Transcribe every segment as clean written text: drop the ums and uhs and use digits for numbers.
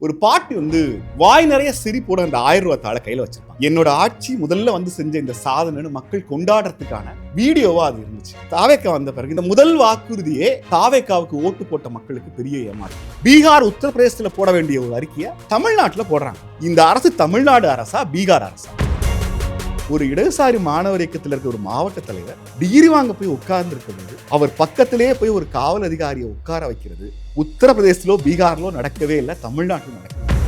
ஒரு பாட்டி வாய் நிறைய சிரிப்போட அந்த 1000 ரூபாய் தாளை கையில வச்சிருப்பாங்க. என்னோட ஆட்சி முதல்ல செஞ்ச இந்த சாதனைன்னு மக்கள் கொண்டாடுறதுக்கான வீடியோவா அது இருந்துச்சு. தாவேக்கா வந்த பிறகு இந்த முதல் வாக்குறுதியே தாவேக்காவுக்கு ஓட்டு போட்ட மக்களுக்கு பெரிய ஏமாற்றம். பீகார் உத்தரப்பிரதேசத்துல போட வேண்டிய ஒரு அறிக்கையை தமிழ்நாட்டுல போடுறாங்க. இந்த அரசு தமிழ்நாடு அரசா பீகார் அரசா? ஒரு இடதுசாரி மாணவர் இயக்கத்தில் இருக்க ஒரு மாவட்ட தலைவர் டிகிரி வாங்க போய் உட்கார்ந்து இருக்கிறது, அவர் பக்கத்திலேயே போய் ஒரு காவல் அதிகாரியை உட்கார வைக்கிறது உத்தரப்பிரதேசத்திலோ பீகார்லோ நடக்கவே இல்லை, தமிழ்நாட்டில் நடக்குது.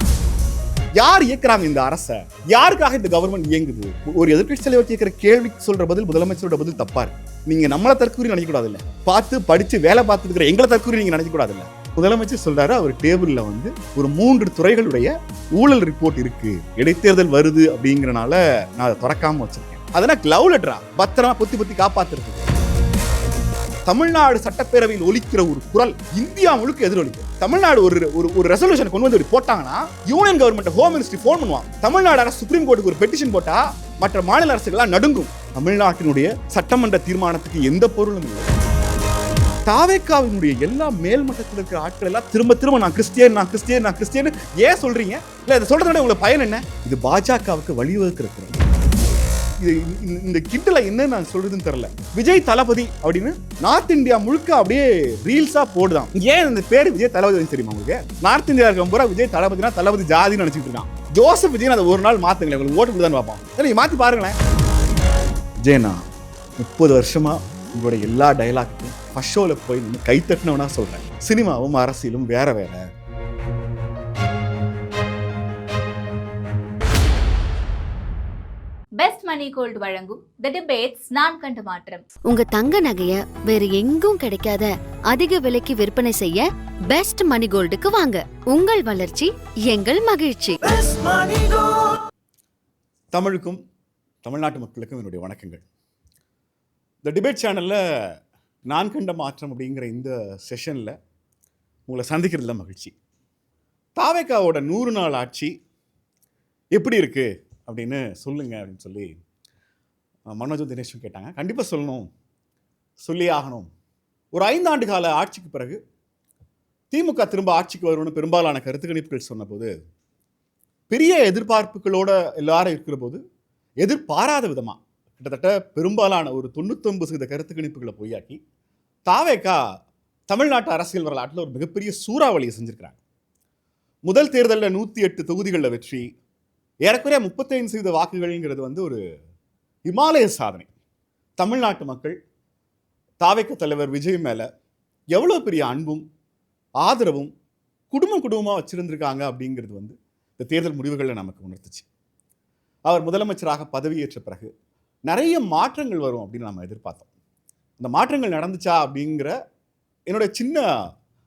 யார் இயக்குறாங்க இந்த அரசை? யாருக்காக இந்த கவர்மெண்ட் இயங்குது? ஒரு எதிர்க்கட்சி தலைவர் கேட்கிற கேள்விக்கு சொல்ற பதில் முதலமைச்சரோட பதில் தப்பா இருக்கு. நீங்க நம்மளை தற்கூரி நினைக்க கூடாது இல்ல, பார்த்து படிச்சு வேலை பார்த்து இருக்கிற எங்களை தற்கூரி நீங்க நினைக்க கூடாது இல்ல. முதலமைச்சர் சொல்றாரு, அவர் டேபிள்ல ஒரு 3 துறைகளுடைய ஊழல் ரிப்போர்ட் இருக்கு, இடைத்தேர்தல் வருது அப்படிங்கறனால நான் அதை திறக்காம வச்சிருக்கேன். அதனால கிளவ் லெட்டரா பத்திரமா பொத்தி காப்பாத்துறது. தமிழ்நாடு சட்டப்பேரவையில் ஒலிக்கிற ஒரு குரல் இந்தியா முழுக்க எதிரொலிக்கும். தமிழ்நாடு ஒரு ரெசல்யூஷன் கொண்டு வந்து போட்டாங்கன்னா union government home ministry phone பண்ணுவாங்க. தமிழ்நாடு அரசு சுப்ரீம் கோர்ட்டுக்கு ஒரு பெட்டிஷன் போட்டா மற்ற மாநில அரசுகள்லாம் நடுங்கும். தமிழ்நாட்டினுடைய சட்டமன்ற தீர்மானத்துக்கு எந்த பொருளும் இல்லை. தாவேக்காவினுடைய எல்லா மேல்மட்டத்தில் இருக்கிற ஆட்கள் எல்லாம் திரும்ப நான் கிறிஸ்டியன் ஏன் சொல்றீங்க? இல்ல இதை சொல்றதுனால உங்களுக்கு பயன் என்ன? இது பாஜகவுக்கு வழிவகுக்கிறது. இந்த கிண்டல என்ன நான் சொல்றதுன்னு தெரியல. விஜய் தளபதி அப்படின்னு நார்த் இந்தியா முழுக்க அப்படியே ரீல்ஸா போடுதான். ஏன் இந்த பேரு விஜய் தளபதி தெரியுமா உங்களுக்கு? நார்த் இந்தியா இருக்க பூரா விஜய் தளபதினா தளபதி ஜாதின்னு நினைச்சிட்டு இருக்கான். ஜோசப் விஜய் அதை ஒரு நாள் மாத்துங்களேன், உங்களுக்கு ஓட்டு தான் பார்ப்போம். நீங்க மாத்தி பாருங்களேன். விஜயனா 30 வருஷமா உங்களோட எல்லா டயலாக்கும் ஃபர்ஸ்ட் ஷோல போய் கை தட்டினவனா சொல்றேன். சினிமாவும் அரசியலும் வேற வேற. பெஸ்ட் மணி கோல்ட் வழங்கும் தி டிபேட்ஸ் நான் கண்ட மாற்றம். உங்க தங்க நகைய வேற எங்கும் கிடைக்காத அதிக விலைக்கு விற்பனை செய்ய பெஸ்ட் மணி கோல்டுக்கு வாங்க. உங்கள் வளர்ச்சி எங்கள் மகிழ்ச்சி. தமிழுக்கும் தமிழ்நாட்டு மக்களுக்கும் என்னுடைய வணக்கங்கள். தி டிபேட் சேனல்ல நான் கண்ட மாற்றம் அப்படிங்கிற இந்த செஷன்ல உங்களை சந்திக்கிறதுல மகிழ்ச்சி. தாவேக்காவோட 100 நாள் ஆட்சி எப்படி இருக்கு அப்படின்னு சொல்லுங்க அப்படின்னு சொல்லி மனோஜ் தினேஷும் கேட்டாங்க. கண்டிப்பாக சொல்லணும், சொல்லி ஆகணும். ஒரு 5 ஆண்டு கால ஆட்சிக்கு பிறகு திமுக திரும்ப ஆட்சிக்கு வரும்னு பெரும்பாலான கருத்து கணிப்புகள் சொன்னபோது, பெரிய எதிர்பார்ப்புகளோட எல்லாரும் இருக்கிற போது எதிர்பாராத விதமாக கிட்டத்தட்ட பெரும்பாலான ஒரு 99% கருத்து கணிப்புகளை பொய்யாக்கி தாவேக்கா தமிழ்நாட்டு அரசியல் வரலாற்றில் ஒரு மிகப்பெரிய சூறாவளியை செஞ்சிருக்கிறாங்க. முதல் தேர்தலில் 108 தொகுதிகளில் வெற்றி, ஏறக்குறைய 35% வாக்குகள்ங்கிறது ஒரு இமாலய சாதனை. தமிழ்நாட்டு மக்கள் தாவேக்கா தலைவர் விஜய் மேலே எவ்வளோ பெரிய அன்பும் ஆதரவும் குடும்பமாக வச்சுருந்துருக்காங்க அப்படிங்கிறது இந்த தேர்தல் முடிவுகளில் நமக்கு உணர்த்துச்சு. அவர் முதலமைச்சராக பதவியேற்ற பிறகு நிறைய மாற்றங்கள் வரும் அப்படின்னு நம்ம எதிர்பார்த்தோம். இந்த மாற்றங்கள் நடந்துச்சா அப்படிங்கிற என்னோட சின்ன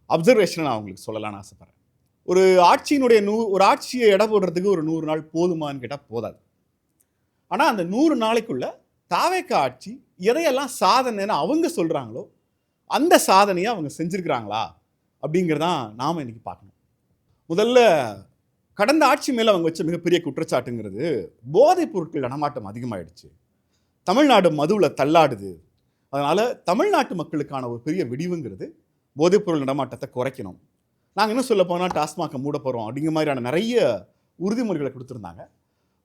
அப்சர்வேஷனை நான் உங்களுக்கு சொல்லலாம்னு ஆசைப்பட்றேன். ஒரு ஆட்சியினுடைய ஒரு ஆட்சியை எடை போடுறதுக்கு ஒரு 100 நாள் போதுமான்னு கேட்டால் போதாது. ஆனால் அந்த 100 நாளைக்குள்ள தாவேக்கா ஆட்சி எதையெல்லாம் சாதனைன்னு அவங்க சொல்கிறாங்களோ அந்த சாதனையை அவங்க செஞ்சுருக்கிறாங்களா அப்படிங்கிறதான் நாம் இன்னைக்கு பார்க்கணும். முதல்ல கடந்த ஆட்சி மேலே அவங்க வச்ச மிகப்பெரிய குற்றச்சாட்டுங்கிறது போதைப் பொருட்கள் நடமாட்டம் அதிகமாகிடுச்சு, தமிழ்நாடு மதுவில் தள்ளாடுது, அதனால் தமிழ்நாட்டு மக்களுக்கான ஒரு பெரிய விடிவுங்கிறது போதைப்பொருள் நடமாட்டத்தை குறைக்கணும், நாங்கள் இன்னும் சொல்ல போனால் டாஸ்மாகை மூட போகிறோம் அப்படிங்கிற மாதிரியான நிறைய உறுதிமொழிகளை கொடுத்துருந்தாங்க.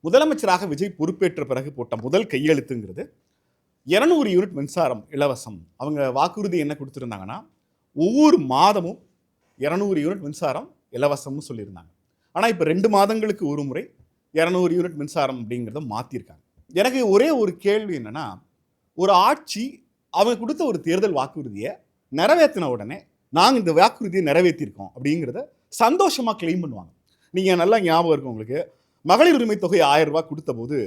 முதலமைச்சராக விஜய் பொறுப்பேற்ற பிறகு போட்ட முதல் கையெழுத்துங்கிறது 200 யூனிட் மின்சாரம் இலவசம். அவங்க வாக்குறுதி என்ன கொடுத்துருந்தாங்கன்னா ஒவ்வொரு மாதமும் 200 யூனிட் மின்சாரம் இலவசம்னு சொல்லியிருந்தாங்க. ஆனால் இப்போ 2 மாதங்களுக்கு ஒரு முறை 200 யூனிட் மின்சாரம் அப்படிங்கிறத மாற்றிருக்காங்க. எனக்கு ஒரே ஒரு கேள்வி என்னன்னா, ஒரு ஆட்சி அவங்க கொடுத்த ஒரு தேர்தல் வாக்குறுதியை நிறைவேற்றின உடனே நாங்கள் இந்த வாக்குறுதியை நிறைவேற்றிருக்கோம் அப்படிங்கிறத சந்தோஷமாக கிளைம் பண்ணுவாங்க. நீங்கள் நல்லா ஞாபகம் இருக்கும் உங்களுக்கு, மகளிர் உரிமை தொகை 1000 ரூபாய் கொடுத்த போது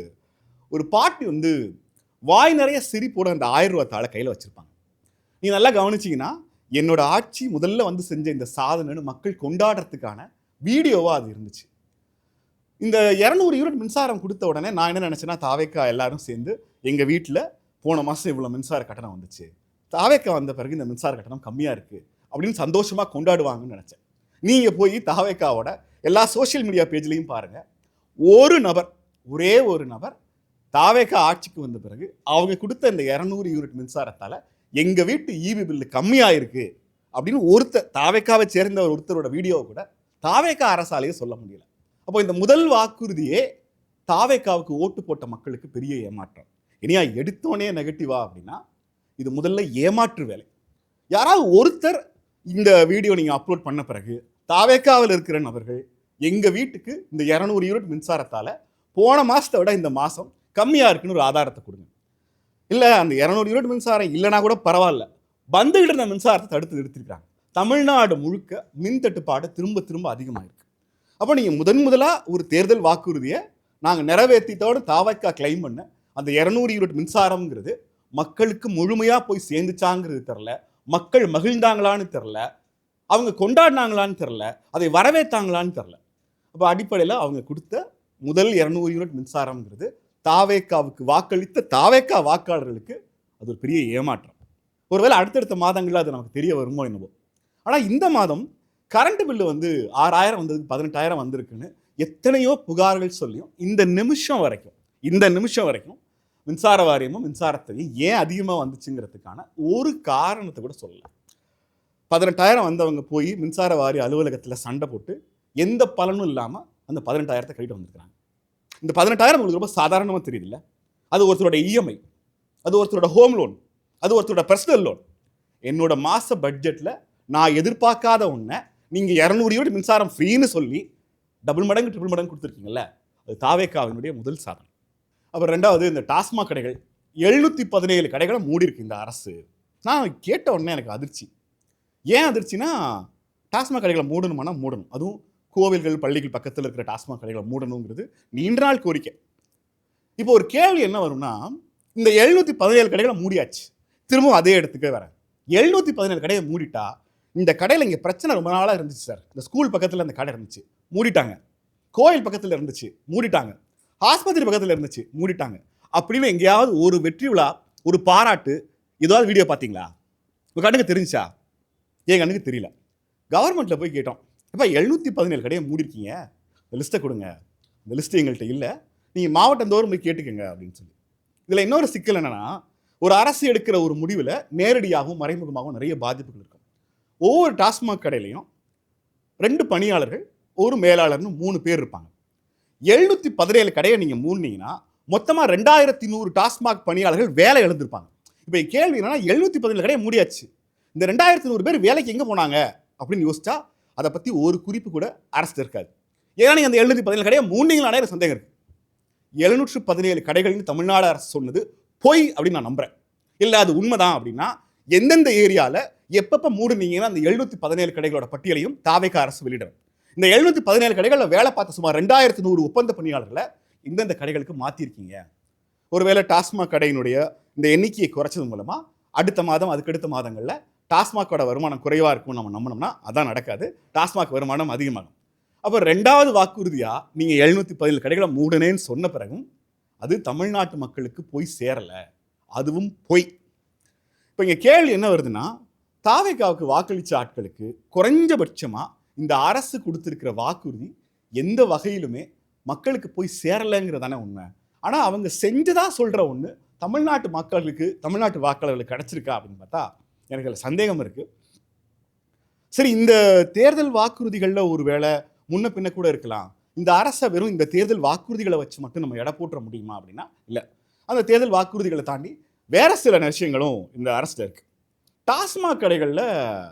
ஒரு பாட்டி வாய் நிறைய சிரிப்போட அந்த 1000 ரூபாய் தாளை கையில் வச்சுருப்பாங்க. நீங்கள் நல்லா கவனிச்சிங்கன்னா என்னோட ஆட்சி முதல்ல செஞ்ச இந்த சாதனைன்னு மக்கள் கொண்டாடுறதுக்கான வீடியோவாக அது இருந்துச்சு. இந்த 200 யூனிட் மின்சாரம் கொடுத்த உடனே நான் என்ன நினச்சேன்னா, தாவேக்கா எல்லாரும் சேர்ந்து எங்கள் வீட்டில் போன மாதம் இவ்வளோ மின்சார கட்டணம் வந்துச்சு, தாவேக்கா வந்த பிறகு இந்த மின்சார கட்டணம் கம்மியாக இருக்குது அப்படின்னு சந்தோஷமாக கொண்டாடுவாங்கன்னு நினச்சேன். நீங்கள் போய் தாவேக்காவோட எல்லா சோஷியல் மீடியா பேஜ்லையும் பாருங்கள், ஒரே ஒரு நபர் தாவேக்கா ஆட்சிக்கு வந்த பிறகு அவங்க கொடுத்த இந்த 200 யூனிட் மின்சாரத்தால் எங்க வீட்டு ஈபி பில்லு கம்மியாயிருக்கு அப்படின்னு தாவேக்காவை சேர்ந்த ஒருத்தரோட வீடியோவை கூட தாவேகா அரசாலேயே சொல்ல முடியல. அப்போ இந்த முதல் வாக்குறுதியே தாவேகாவுக்கு ஓட்டு போட்ட மக்களுக்கு பெரிய ஏமாற்றம். இனியா எடுத்தோனே நெகட்டிவா அப்படின்னா இது முதல்ல ஏமாற்று வேலை. யாராவது ஒருத்தர் இந்த வீடியோ நீங்கள் அப்லோட் பண்ண பிறகு தாவேகாவில் இருக்கிற நபர்கள் எங்கள் வீட்டுக்கு இந்த 200 யூனிட் மின்சாரத்தால் போன மாதத்தை விட இந்த மாதம் கம்மியாக இருக்குன்னு ஒரு ஆதாரத்தை கொடுங்க. இல்லை அந்த 200 யூனிட் மின்சாரம் இல்லைனா கூட பரவாயில்ல, வந்துகிட்டு இருந்த மின்சாரத்தை தடுத்து நிறுத்திருக்காங்க. தமிழ்நாடு முழுக்க மின் தட்டுப்பாடு திரும்ப திரும்ப அதிகமாக இருக்குது. அப்போ நீங்கள் முதலாக ஒரு தேர்தல் வாக்குறுதியை நாங்கள் நிறைவேற்றித்தோடு தாவேகா கிளைம் பண்ண அந்த 200 யூனிட் மின்சாரம்ங்கிறது மக்களுக்கு முழுமையாக போய் சேர்ந்துச்சாங்கிறது தெரில, மக்கள் மகிழ்ந்தாங்களான்னு தெரில, அவங்க கொண்டாடினாங்களான்னு தெரில, அதை வரவேற்றாங்களான்னு தெரில. அப்போ அடிப்படையில் அவங்க கொடுத்த முதல் 200 யூனிட் மின்சாரம்ங்கிறது தாவேகாவுக்கு வாக்களித்த தாவேகா வாக்காளர்களுக்கு அது ஒரு பெரிய ஏமாற்றம். ஒருவேளை அடுத்தடுத்த மாதங்களில் அது நமக்கு தெரிய வருமோ என்னவோ. ஆனால் இந்த மாதம் கரண்ட் பில்லு 6000 வந்ததுக்கு 18000 வந்திருக்குன்னு எத்தனையோ புகார்கள் சொல்லியும் இந்த நிமிஷம் வரைக்கும் மின்சார வாரியமும் மின்சாரத்தையும் ஏன் அதிகமாக வந்துச்சுங்கிறதுக்கான ஒரு காரணத்தை கூட சொல்லலை. 18000 வந்தவங்க போய் மின்சார வாரிய அலுவலகத்தில் சண்டை போட்டு எந்த பலனும் இல்லாமல் அந்த 18000 கழிட்டு வந்திருக்கிறாங்க. இந்த 18000 உங்களுக்கு ரொம்ப சாதாரணமாக தெரியுதுல்ல. அது ஒருத்தரோட இஎம்ஐ, அது ஒருத்தரோட ஹோம் லோன், அது ஒருத்தரோட பர்சனல் லோன். என்னோட மாத பட்ஜெட்டில் நான் எதிர்பார்க்காத ஒன்றை நீங்கள் 200 யூனிட் மின்சாரம் ஃப்ரீன்னு சொல்லி டபுள் மடங்கு ட்ரிபிள் மடங்கு கொடுத்துருக்கீங்கல்ல, அது தாவேகாவினுடைய முதல் சாதனை. அப்புறம் ரெண்டாவது, இந்த டாஸ்மாக் கடைகள் 717 கடைகளை மூடி இருக்கு இந்த அரசு. நான் கேட்ட உடனே எனக்கு அதிர்ச்சி. ஏன் அதிர்ச்சினா, டாஸ்மாக் கடைகளை மூடணும், அதுவும் கோவில்கள் பள்ளிகள் பக்கத்தில் இருக்கிற டாஸ்மாக் கடைகளை மூடணுங்கிறது நீண்ட நாள் கோரிக்கை. இப்போ ஒரு கேள்வி என்ன வரும்னா, இந்த 717 கடைகளை மூடியாச்சு, திரும்பவும் அதே இடத்துக்கே வரேன். 717 கடையை மூடிட்டா இந்த கடையில் இங்கே பிரச்சனை ரொம்ப நாளாக இருந்துச்சு சார். இந்த ஸ்கூல் பக்கத்தில் அந்த கடை இருந்துச்சு, மூடிட்டாங்க. கோயில் பக்கத்தில் இருந்துச்சு, மூடிட்டாங்க. ஆஸ்பத்திரி பக்கத்தில் இருந்துச்சு, மூடிட்டாங்க. அப்படின்னு எங்கேயாவது ஒரு வெற்றி விழா, ஒரு பாராட்டு, ஏதாவது வீடியோ பார்த்தீங்களா? உங்கள் கண்ணுக்கு தெரிஞ்சா? என் கண்ணுக்கு தெரியல. கவர்மெண்ட்டில் போய் கேட்டோம், இப்போ 717 கடையை மூடிருக்கீங்க, இந்த லிஸ்ட்டை கொடுங்க. இந்த லிஸ்ட்டு எங்கள்கிட்ட இல்லை, நீங்கள் மாவட்டந்தோறும் போய் கேட்டுக்கங்க அப்படின்னு சொல்லி. இதில் இன்னொரு சிக்கல் என்னென்னா, ஒரு அரசு எடுக்கிற ஒரு முடிவில் நேரடியாகவும் மறைமுகமாகவும் நிறைய பாதிப்புகள் இருக்கும். ஒவ்வொரு டாஸ்மாக் கடையிலையும் 2 பணியாளர்கள், ஒரு மேலாளர்னு 3 பேர் இருப்பாங்க. 717 கடையை நீங்கள் மூடினீங்கன்னா மொத்தமாக 2100 டாஸ்மாக் பணியாளர்கள் வேலை இழந்திருப்பாங்க. இப்போ கேள்வி என்னன்னா, 717 கடையை மூடியாச்சு, இந்த 2100 பேர் வேலைக்கு எங்கே போனாங்க அப்படின்னு யோசிச்சா அதை பற்றி ஒரு குறிப்பு கூட அரசு இருக்காது. ஏன்னா நீங்கள் அந்த 717 கடையை மூடினீங்களானே எனக்கு சந்தேகம் இருக்குது. 717 கடைகள்னு தமிழ்நாடு அரசு சொன்னது பொய் அப்படின்னு நான் நம்புகிறேன். இல்லை அது உண்மைதான் அப்படின்னா எந்தெந்த ஏரியாவில் எப்பப்போ மூடுனீங்கன்னா அந்த 717 கடைகளோட பட்டியலையும் தாவேகா அரசு வெளியிடும். இந்த 717 கடைகளில் வேலை பார்த்த சுமார் 2100 ஒப்பந்த பணியாளர்களை இந்தந்த கடைகளுக்கு மாற்றிருக்கீங்க. ஒருவேளை டாஸ்மாக் கடையினுடைய இந்த எண்ணிக்கையை குறைச்சது மூலமாக அடுத்த மாதம் அதுக்கடுத்த மாதங்களில் டாஸ்மாகோட வருமானம் குறைவாக இருக்கும்னு நம்ம நம்பினோம்னா அதான் நடக்காது. டாஸ்மாக் வருமானம் அதிகமாகும். அப்போ 2வது வாக்குறுதியாக நீங்கள் 717 கடைகளை மூடனேன்னு சொன்ன பிறகும் அது தமிழ்நாட்டு மக்களுக்கு போய் சேரலை, அதுவும் பொய். இப்போ இங்கே கேள்வி என்ன வருதுன்னா, தாவேகாவுக்கு வாக்களித்த ஆட்களுக்கு குறைஞ்சபட்சமாக இந்த அரசு கொடுத்துருக்கிற வாக்குறுதி எந்த வகையிலுமே மக்களுக்கு போய் சேரலைங்கிறதானே உண்மை. ஆனால் அவங்க செஞ்சதாக சொல்கிற ஒன்று தமிழ்நாட்டு மக்களுக்கு, தமிழ்நாட்டு வாக்காளர்களுக்கு கிடச்சிருக்கா அப்படின்னு பார்த்தா எனக்கு அதில் சந்தேகம் இருக்குது. சரி, இந்த தேர்தல் வாக்குறுதிகளில் ஒரு வேளை முன்ன பின்ன கூட இருக்கலாம். இந்த அரசை வெறும் இந்த தேர்தல் வாக்குறுதிகளை வச்சு மட்டும் நம்ம எடை போட்டுற முடியுமா அப்படின்னா இல்லை. அந்த தேர்தல் வாக்குறுதிகளை தாண்டி வேறு சில விஷயங்களும் இந்த அரசில் இருக்குது. டாஸ்மாக் கடைகளில்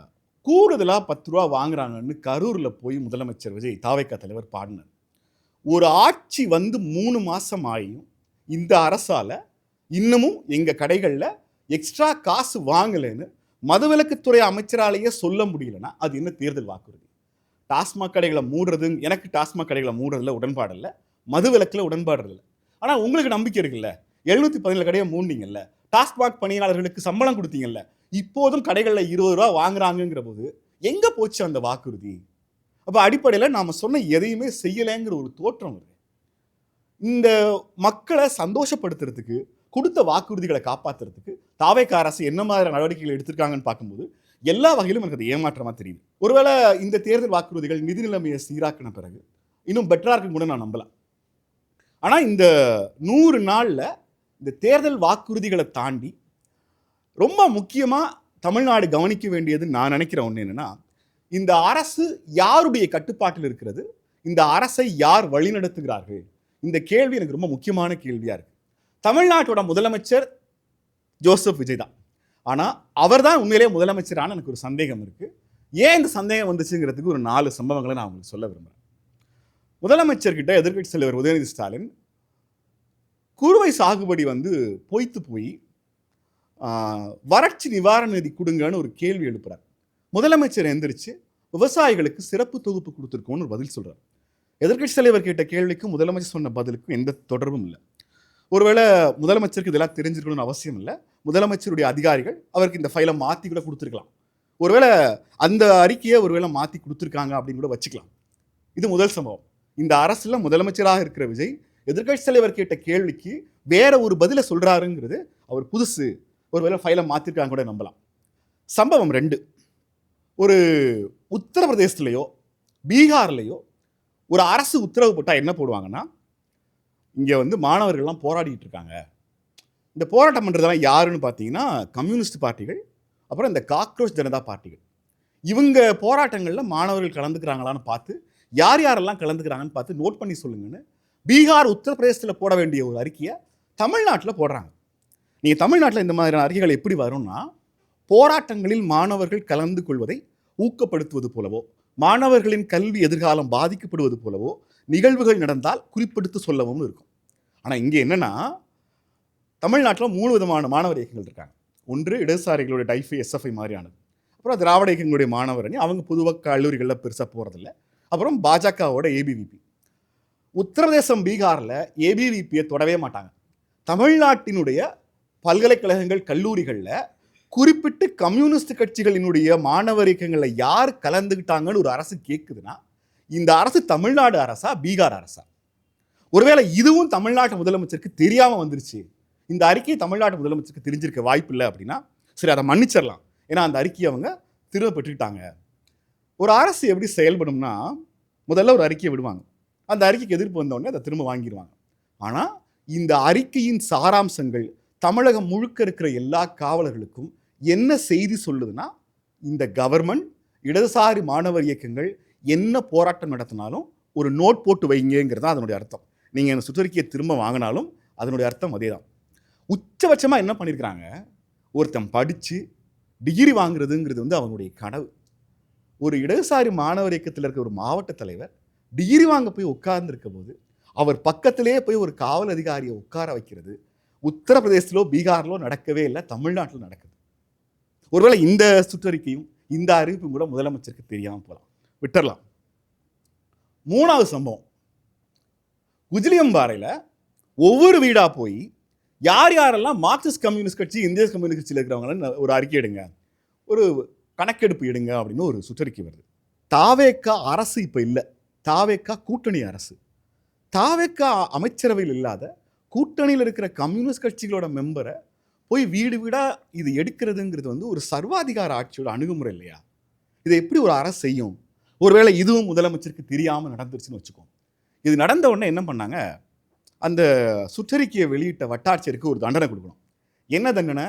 கூடுதலாக 10 ரூபா வாங்குறாங்கன்னு கரூரில் போய் முதலமைச்சர் விஜய், தாவேகா தலைவர், பாடினார். ஒரு ஆட்சி வந்து 3 மாதம் ஆகியும் இந்த அரசால் இன்னமும் எங்கள் கடைகளில் எக்ஸ்ட்ரா காசு வாங்கலைன்னு மதுவிலக்குத்துறை அமைச்சராலேயே சொல்ல முடியலன்னா அது என்ன தேர்தல் வாக்குறுதி? டாஸ்மாக் கடைகளை மூடுறது, எனக்கு டாஸ்மாக் கடைகளை மூடுறதுல உடன்பாடு இல்லை, மதுவிலக்கில் உடன்பாடு இல்லை. ஆனால் உங்களுக்கு நம்பிக்கை இருக்குல்ல, 717 கடையை மூடினீங்கல்ல, டாஸ்மாக் பணியாளர்களுக்கு சம்பளம் கொடுத்தீங்கல்ல, இப்போதும் கடைகளில் 20 ரூபா வாங்குறாங்கிற போது எங்கே போச்சு அந்த வாக்குறுதி? அப்போ அடிப்படையில் நாம் சொன்ன எதையுமே செய்யலைங்கிற ஒரு தோற்றம் வருது. இந்த மக்களை சந்தோஷப்படுத்துறதுக்கு, கொடுத்த வாக்குறுதிகளை காப்பாற்றுறதுக்கு தாவேகா அரசு என்ன மாதிரி நடவடிக்கைகள் எடுத்திருக்காங்கன்னு பார்க்கும்போது எல்லா வகையிலும் எனக்கு அது ஏமாற்றமாக தெரியுது. ஒருவேளை இந்த தேர்தல் வாக்குறுதிகள் நிதி நிலைமையை சீராக்கின பிறகு இன்னும் பெட்டராக இருக்குன்னு கூட நான் நம்பலாம். ஆனால் இந்த 100 நாளில் இந்த தேர்தல் வாக்குறுதிகளை தாண்டி ரொம்ப முக்கியமாக தமிழ்நாடு கவனிக்க வேண்டியது நான் நினைக்கிற ஒன்று என்னென்னா, இந்த அரசு யாருடைய கட்டுப்பாட்டில் இருக்கிறது, இந்த அரசை யார் வழிநடத்துகிறார்கள், இந்த கேள்வி எனக்கு ரொம்ப முக்கியமான கேள்வியா இருக்கு. தமிழ்நாட்டோட முதலமைச்சர் ஜோசப் விஜய் தான். ஆனா அவர் தான் உண்மையிலேயே முதலமைச்சரான எனக்கு ஒரு சந்தேகம் இருக்கு. ஏன் இந்த சந்தேகம் வந்துச்சுங்கிறதுக்கு ஒரு 4 சம்பவங்களை நான் உங்களுக்கு சொல்ல விரும்புகிறேன். முதலமைச்சர்கிட்ட எதிர்க்கட்சி தலைவர் உதயநிதி ஸ்டாலின் குறுவை சாகுபடி பொய்த்து போய் வறட்சி நிவாரண நிதி கொடுங்கன்னு ஒரு கேள்வி எழுப்புறார். முதலமைச்சர் எந்திரிச்சு விவசாயிகளுக்கு சிறப்பு தொகுப்பு கொடுத்துருக்கோன்னு ஒரு பதில் சொல்றார். எதிர்க்கட்சி தலைவர் கேட்ட கேள்விக்கும் முதலமைச்சர் சொன்ன பதிலுக்கும் எந்த தொடர்பும் இல்லை. ஒருவேளை முதலமைச்சருக்கு இதெல்லாம் தெரிஞ்சிருக்கணும்னு அவசியம் இல்லை. முதலமைச்சருடைய அதிகாரிகள் அவருக்கு இந்த ஃபைலை மாற்றி கூட கொடுத்துருக்கலாம். ஒருவேளை அந்த அறிக்கையை ஒருவேளை மாற்றி கொடுத்துருக்காங்க அப்படின்னு கூட வச்சுக்கலாம். இது முதல் சம்பவம். இந்த அரசுல முதலமைச்சராக இருக்கிற விஜய் எதிர்க்கட்சி தலைவர் கேட்ட கேள்விக்கு வேற ஒரு பதிலை சொல்றாருங்கிறது அவர் புதுசு, ஒருவேளை ஃபைலை மாற்றிருக்காங்க கூட நம்பலாம். சம்பவம் 2, ஒரு உத்தரப்பிரதேசத்துலையோ பீகார்லையோ ஒரு அரசு உத்தரவு போட்டால் என்ன போடுவாங்கன்னா, இங்கே மாணவர்கள்லாம் போராடிட்டு இருக்காங்க. இந்த போராட்டம் பண்ணுறதெல்லாம் யாருன்னு பார்த்தீங்கன்னா கம்யூனிஸ்ட் பார்ட்டிகள், அப்புறம் இந்த காக்ரோச் ஜனதா பார்ட்டிகள். இவங்க போராட்டங்களில் மாணவர்கள் கலந்துக்கிறாங்களான்னு பார்த்து யார் யாரெல்லாம் கலந்துக்கிறாங்கன்னு பார்த்து நோட் பண்ணி சொல்லுங்கன்னு பீகார் உத்தரப்பிரதேசத்தில் போட வேண்டிய ஒரு அறிக்கையை தமிழ்நாட்டில் போடுறாங்க. நீங்கள் தமிழ்நாட்டில் இந்த மாதிரியான அறிக்கைகள் எப்படி வரும்னா, போராட்டங்களில் மாணவர்கள் கலந்து கொள்வதை ஊக்கப்படுத்துவது போலவோ, மாணவர்களின் கல்வி எதிர்காலம் பாதிக்கப்படுவது போலவோ நிகழ்வுகள் நடந்தால் குறிப்பிடுத்து சொல்லவும் இருக்கும். ஆனால் இங்கே என்னென்னா, தமிழ்நாட்டில் 3 விதமான மாணவர் இயக்கங்கள் இருக்காங்க. ஒன்று இடதுசாரிகளுடைய டைஃபை எஸ்எஃப்ஐ மாதிரியானது, அப்புறம் திராவிட இயக்கங்களுடைய மாணவர் அணி, அவங்க பொதுவாக கல்லூரிகளில் பெருசாக போகிறதில்ல, அப்புறம் பாஜகவோட ஏபிவிபி. உத்தரப்பிரதேசம் பீகாரில் ஏபிவிபியை தொடவே மாட்டாங்க. தமிழ்நாட்டினுடைய பல்கலைக்கழகங்கள் கல்லூரிகளில் குறிப்பிட்டு கம்யூனிஸ்ட் கட்சிகளினுடைய மாணவர் இயக்கங்களில் யார் கலந்துக்கிட்டாங்கன்னு ஒரு அரசு கேட்குதுன்னா, இந்த அரசு தமிழ்நாடு அரசா பீகார் அரசா? ஒருவேளை இதுவும் தமிழ்நாட்டு முதலமைச்சருக்கு தெரியாமல் வந்துருச்சு, இந்த அறிக்கை தமிழ்நாட்டு முதலமைச்சருக்கு தெரிஞ்சிருக்க வாய்ப்பு இல்லை அப்படின்னா சரி, அதை மன்னிச்சிடலாம். ஏன்னா அந்த அறிக்கையை அவங்க திரும்ப பெற்றுக்கிட்டாங்க. ஒரு அரசு எப்படி செயல்படும்னா, முதல்ல ஒரு அறிக்கையை விடுவாங்க, அந்த அறிக்கைக்கு எதிர்ப்பு வந்தோடனே அதை திரும்ப வாங்கிடுவாங்க. ஆனால் இந்த அறிக்கையின் சாராம்சங்கள் தமிழகம் முழுக்க இருக்கிற எல்லா காவலர்களுக்கும் என்ன செய்தி சொல்லுதுன்னா, இந்த கவர்மெண்ட், இடதுசாரி மாணவர் இயக்கங்கள் என்ன போராட்டம் நடத்தினாலும் ஒரு நோட் போட்டு வைங்கிறது தான் அதனுடைய அர்த்தம். நீங்கள் அந்த சுற்றறிக்கையை திரும்ப வாங்கினாலும் அதனுடைய அர்த்தம் அதே தான். உச்சபட்சமாக என்ன பண்ணியிருக்கிறாங்க, ஒருத்தன் படித்து டிகிரி வாங்குறதுங்கிறது அவனுடைய கனவு. ஒரு இடதுசாரி மாணவர் இயக்கத்தில் இருக்க ஒரு மாவட்ட தலைவர் டிகிரி வாங்க போய் உட்கார்ந்துருக்க போது அவர் பக்கத்திலே போய் ஒரு காவல் அதிகாரியை உட்கார வைக்கிறது உத்தரப்பிரதேசத்திலோ பீகாரிலோ நடக்கவே இல்லை, தமிழ்நாட்டில் நடக்குது. ஒருவேளை இந்த சுற்றறிக்கையும் இந்த அறிவிப்பும் கூட முதலமைச்சருக்கு தெரியாமல் போகலாம், விட்டுறலாம். 3வது சம்பவம், குஜிலியம்பாறையில் ஒவ்வொரு வீடாக போய் யார் யாரெல்லாம் மார்க்சிஸ்ட் கம்யூனிஸ்ட் கட்சி, இந்திய கம்யூனிஸ்ட் கட்சியில் இருக்கிறவங்கள ஒரு அறிக்கை எடுங்க, ஒரு கணக்கெடுப்பு எடுங்க அப்படின்னு ஒரு சுற்றறிக்கை வருது. தாவேக்கா அரசு இப்போ இல்லை, தாவேக்கா கூட்டணி அரசு. தாவேக்கா அமைச்சரவையில் இல்லாத கூட்டணியில் இருக்கிற கம்யூனிஸ்ட் கட்சிகளோட மெம்பரை போய் வீடு வீடாக இது எடுக்கிறதுங்கிறது ஒரு சர்வாதிகார ஆட்சியோட அணுகுமுறை இல்லையா? இதை எப்படி ஒரு அரசு செய்யும்? ஒருவேளை இதுவும் முதலமைச்சருக்கு தெரியாமல் நடந்துருச்சுன்னு வச்சுக்கோம். இது நடந்த உடனே என்ன பண்ணாங்க, அந்த சுற்றறிக்கையை வெளியிட்ட வட்டாட்சியருக்கு ஒரு தண்டனை கொடுக்கணும். என்ன தண்டனை?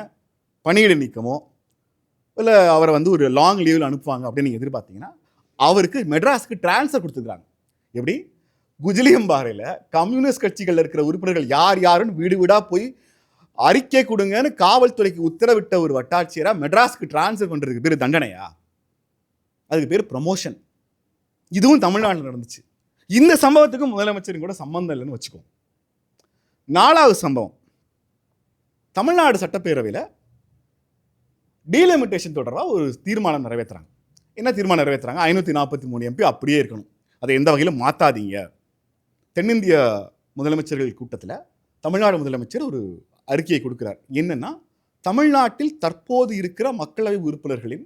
பணியிட நீக்கமோ இல்லை அவரை ஒரு லாங் லீவில் அனுப்புவாங்க அப்படின்னு நீங்கள் எதிர்பார்த்தீங்கன்னா, அவருக்கு மெட்ராஸுக்கு டிரான்ஸ்ஃபர் கொடுத்துருக்குறாங்க. எப்படி? குஜிலியம்பாறையில் கம்யூனிஸ்ட் கட்சிகளில் இருக்கிற உறுப்பினர்கள் யார் யாருன்னு வீடு வீடாக போய் அறிக்கை கொடுங்கன்னு காவல்துறைக்கு உத்தரவிட்ட ஒரு வட்டாட்சியராக மெட்ராஸுக்கு டிரான்ஸ்ஃபர் பண்ணுறதுக்கு பேர் தண்டனையா? அதுக்கு பேர் ப்ரமோஷன். இதுவும் தமிழ்நாட்டில் நடந்துச்சு. இந்த சம்பவத்துக்கும் முதலமைச்சரும் கூட சம்பந்தம் இல்லைன்னு வச்சுக்கோம். 4வது சம்பவம், தமிழ்நாடு சட்டப்பேரவையில் டீலிமிட்டேஷன் தொடர்பாக ஒரு தீர்மானம் நிறைவேற்றுறாங்க. என்ன தீர்மானம் நிறைவேற்றுறாங்க? 543 MP அப்படியே இருக்கணும், அதை எந்த வகையிலும் மாற்றாதீங்க. தென்னிந்திய முதலமைச்சர்கள் கூட்டத்தில் தமிழ்நாடு முதலமைச்சர் ஒரு அறிக்கையை கொடுக்கிறார். என்னன்னா, தமிழ்நாட்டில் தற்போது இருக்கிற மக்களவை உறுப்பினர்களின்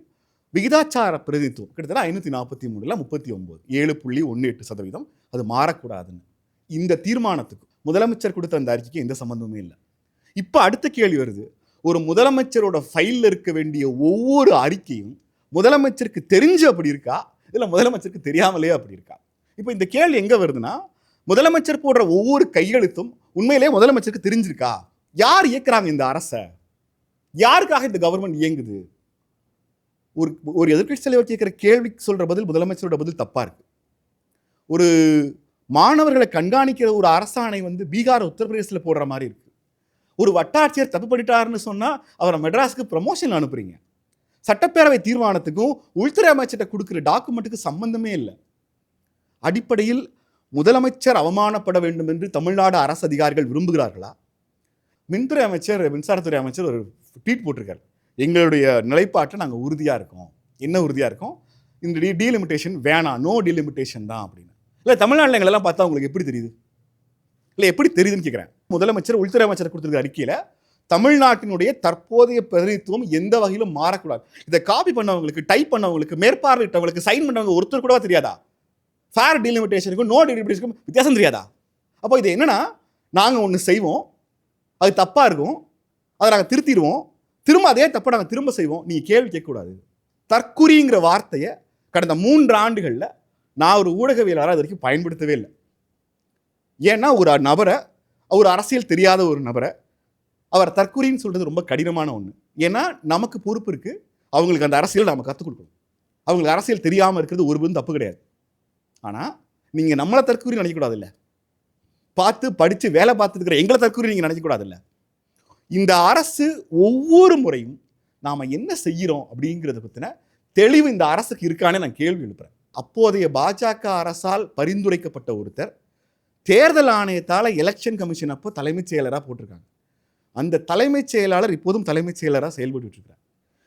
விகிதாச்சார பிரதிநிதித்துவம் கிட்டத்தட்ட 543ல் 39, 7.18%, அது மாறக்கூடாதுன்னு. இந்த தீர்மானத்துக்கு முதலமைச்சர் கொடுத்த அந்த அறிக்கைக்கு எந்த சம்பந்தமுமே இல்லை. இப்போ அடுத்த கேள்வி வருது, ஒரு முதலமைச்சரோட ஃபைலில் இருக்க வேண்டிய ஒவ்வொரு அறிக்கையும் முதலமைச்சருக்கு தெரிஞ்சு அப்படி இருக்கா, இல்லை முதலமைச்சருக்கு தெரியாமலே அப்படி இருக்கா? இப்போ இந்த கேள்வி எங்கே வருதுன்னா, முதலமைச்சர் போடுற ஒவ்வொரு கையெழுத்தும் உண்மையிலேயே முதலமைச்சருக்கு தெரிஞ்சிருக்கா? யார் இயக்குறாங்க இந்த அரசை? யாருக்காக இந்த கவர்மெண்ட் இயங்குது? ஒரு ஒரு எதிர்க்கட்சி தலைவர் கேட்குற கேள்விக்கு சொல்கிற பதில் முதலமைச்சரோட பதில் தப்பாக இருக்குது. ஒரு மாணவர்களை கண்காணிக்கிற ஒரு அரசாணை வந்து பீகார் உத்தரப்பிரதேசத்தில் போடுற மாதிரி இருக்குது. ஒரு வட்டாட்சியர் தப்பு பண்ணிட்டாருன்னு சொன்னால் அவரை மெட்ராஸுக்கு ப்ரமோஷன் அனுப்புறீங்க. சட்டப்பேரவை தீர்மானத்துக்கும் உள்துறை அமைச்சர்கிட்ட கொடுக்குற டாக்குமெண்ட்டுக்கு சம்பந்தமே இல்லை. அடிப்படையில் முதலமைச்சர் அவமானப்பட வேண்டும் என்று தமிழ்நாடு அரசு அதிகாரிகள் விரும்புகிறார்களா? மின்துறை அமைச்சர், மின்சாரத்துறை அமைச்சர் ஒரு ட்வீட் போட்டிருக்காரு. எங்களுடைய நிலைப்பாட்டை நாங்கள் உறுதியாக இருக்கோம். என்ன உறுதியாக இருக்கோம்? இந்த டீலிமிட்டேஷன் வேணாம், நோ டீலிமிட்டேஷன் தான் அப்படின்னு. இல்லை தமிழ்நாட்டில் எங்களெல்லாம் பார்த்தா உங்களுக்கு எப்படி தெரியுது? இல்லை எப்படி தெரியுதுன்னு கேட்குறேன். முதலமைச்சர் உள்துறை அமைச்சர் கொடுத்துருக்க அறிக்கையில் தமிழ்நாட்டினுடைய தற்போதைய பிரதிநிதித்துவம் எந்த வகையிலும் மாறக்கூடாது. இதை காப்பி பண்ணவங்களுக்கு, டைப் பண்ணவங்களுக்கு, மேற்பார்வையிட்டவங்களுக்கு, சைன் பண்ணவங்க ஒருத்தர் கூட தெரியாதா? ஃபேர் டீலிமிட்டேஷனுக்கும் நோ டீலிமிட்டேஷனுக்கும் வித்தியாசம் தெரியாதா? அப்போ இது என்னன்னா, நாங்கள் ஒன்று செய்வோம், அது தப்பாக இருக்கும், அதை நாங்கள் திருத்திடுவோம், திரும்ப அதே தப்பை நாங்கள் திரும்ப செய்வோம், நீங்கள் கேள்வி கேட்கக்கூடாது. தற்குறிங்கிற வார்த்தையை கடந்த 3 ஆண்டுகளில் நான் ஒரு ஊடகவியலாளராக அது வரைக்கும் பயன்படுத்தவே இல்லை. ஏன்னா ஒரு நபரை, ஒரு அரசியல் தெரியாத ஒரு நபரை அவர் தற்குறின்னு சொல்கிறது ரொம்ப கடினமான ஒன்று. ஏன்னா நமக்கு பொறுப்பு இருக்குது, அவங்களுக்கு அந்த அரசியல் நம்ம கற்றுக் கொடுக்கணும். அவங்களுக்கு அரசியல் தெரியாமல் இருக்கிறது ஒரு தப்பு கிடையாது. ஆனால் நீங்கள் நம்மளை தற்குறி நினைக்கக்கூடாது. இல்லை, பார்த்து படித்து வேலை பார்த்துருக்கிற எங்களை தற்குறி நீங்கள் நினைக்கக்கூடாது. இல்லை, இந்த அரசு ஒவ்வொரு முறையும் நாம் என்ன செய்கிறோம் அப்படிங்கிறத பற்றின தெளிவு இந்த அரசுக்கு இருக்கானே நான் கேள்வி எழுப்புறேன். அப்போதைய பாஜக அரசால் பரிந்துரைக்கப்பட்ட ஒருத்தர் தேர்தல் ஆணையத்தால் எலெக்ஷன் கமிஷன் அப்போ தலைமைச் செயலராக போட்டிருக்காங்க. அந்த தலைமைச் செயலாளர் இப்போதும் தலைமைச் செயலராக செயல்பட்டு இருக்கிறார்.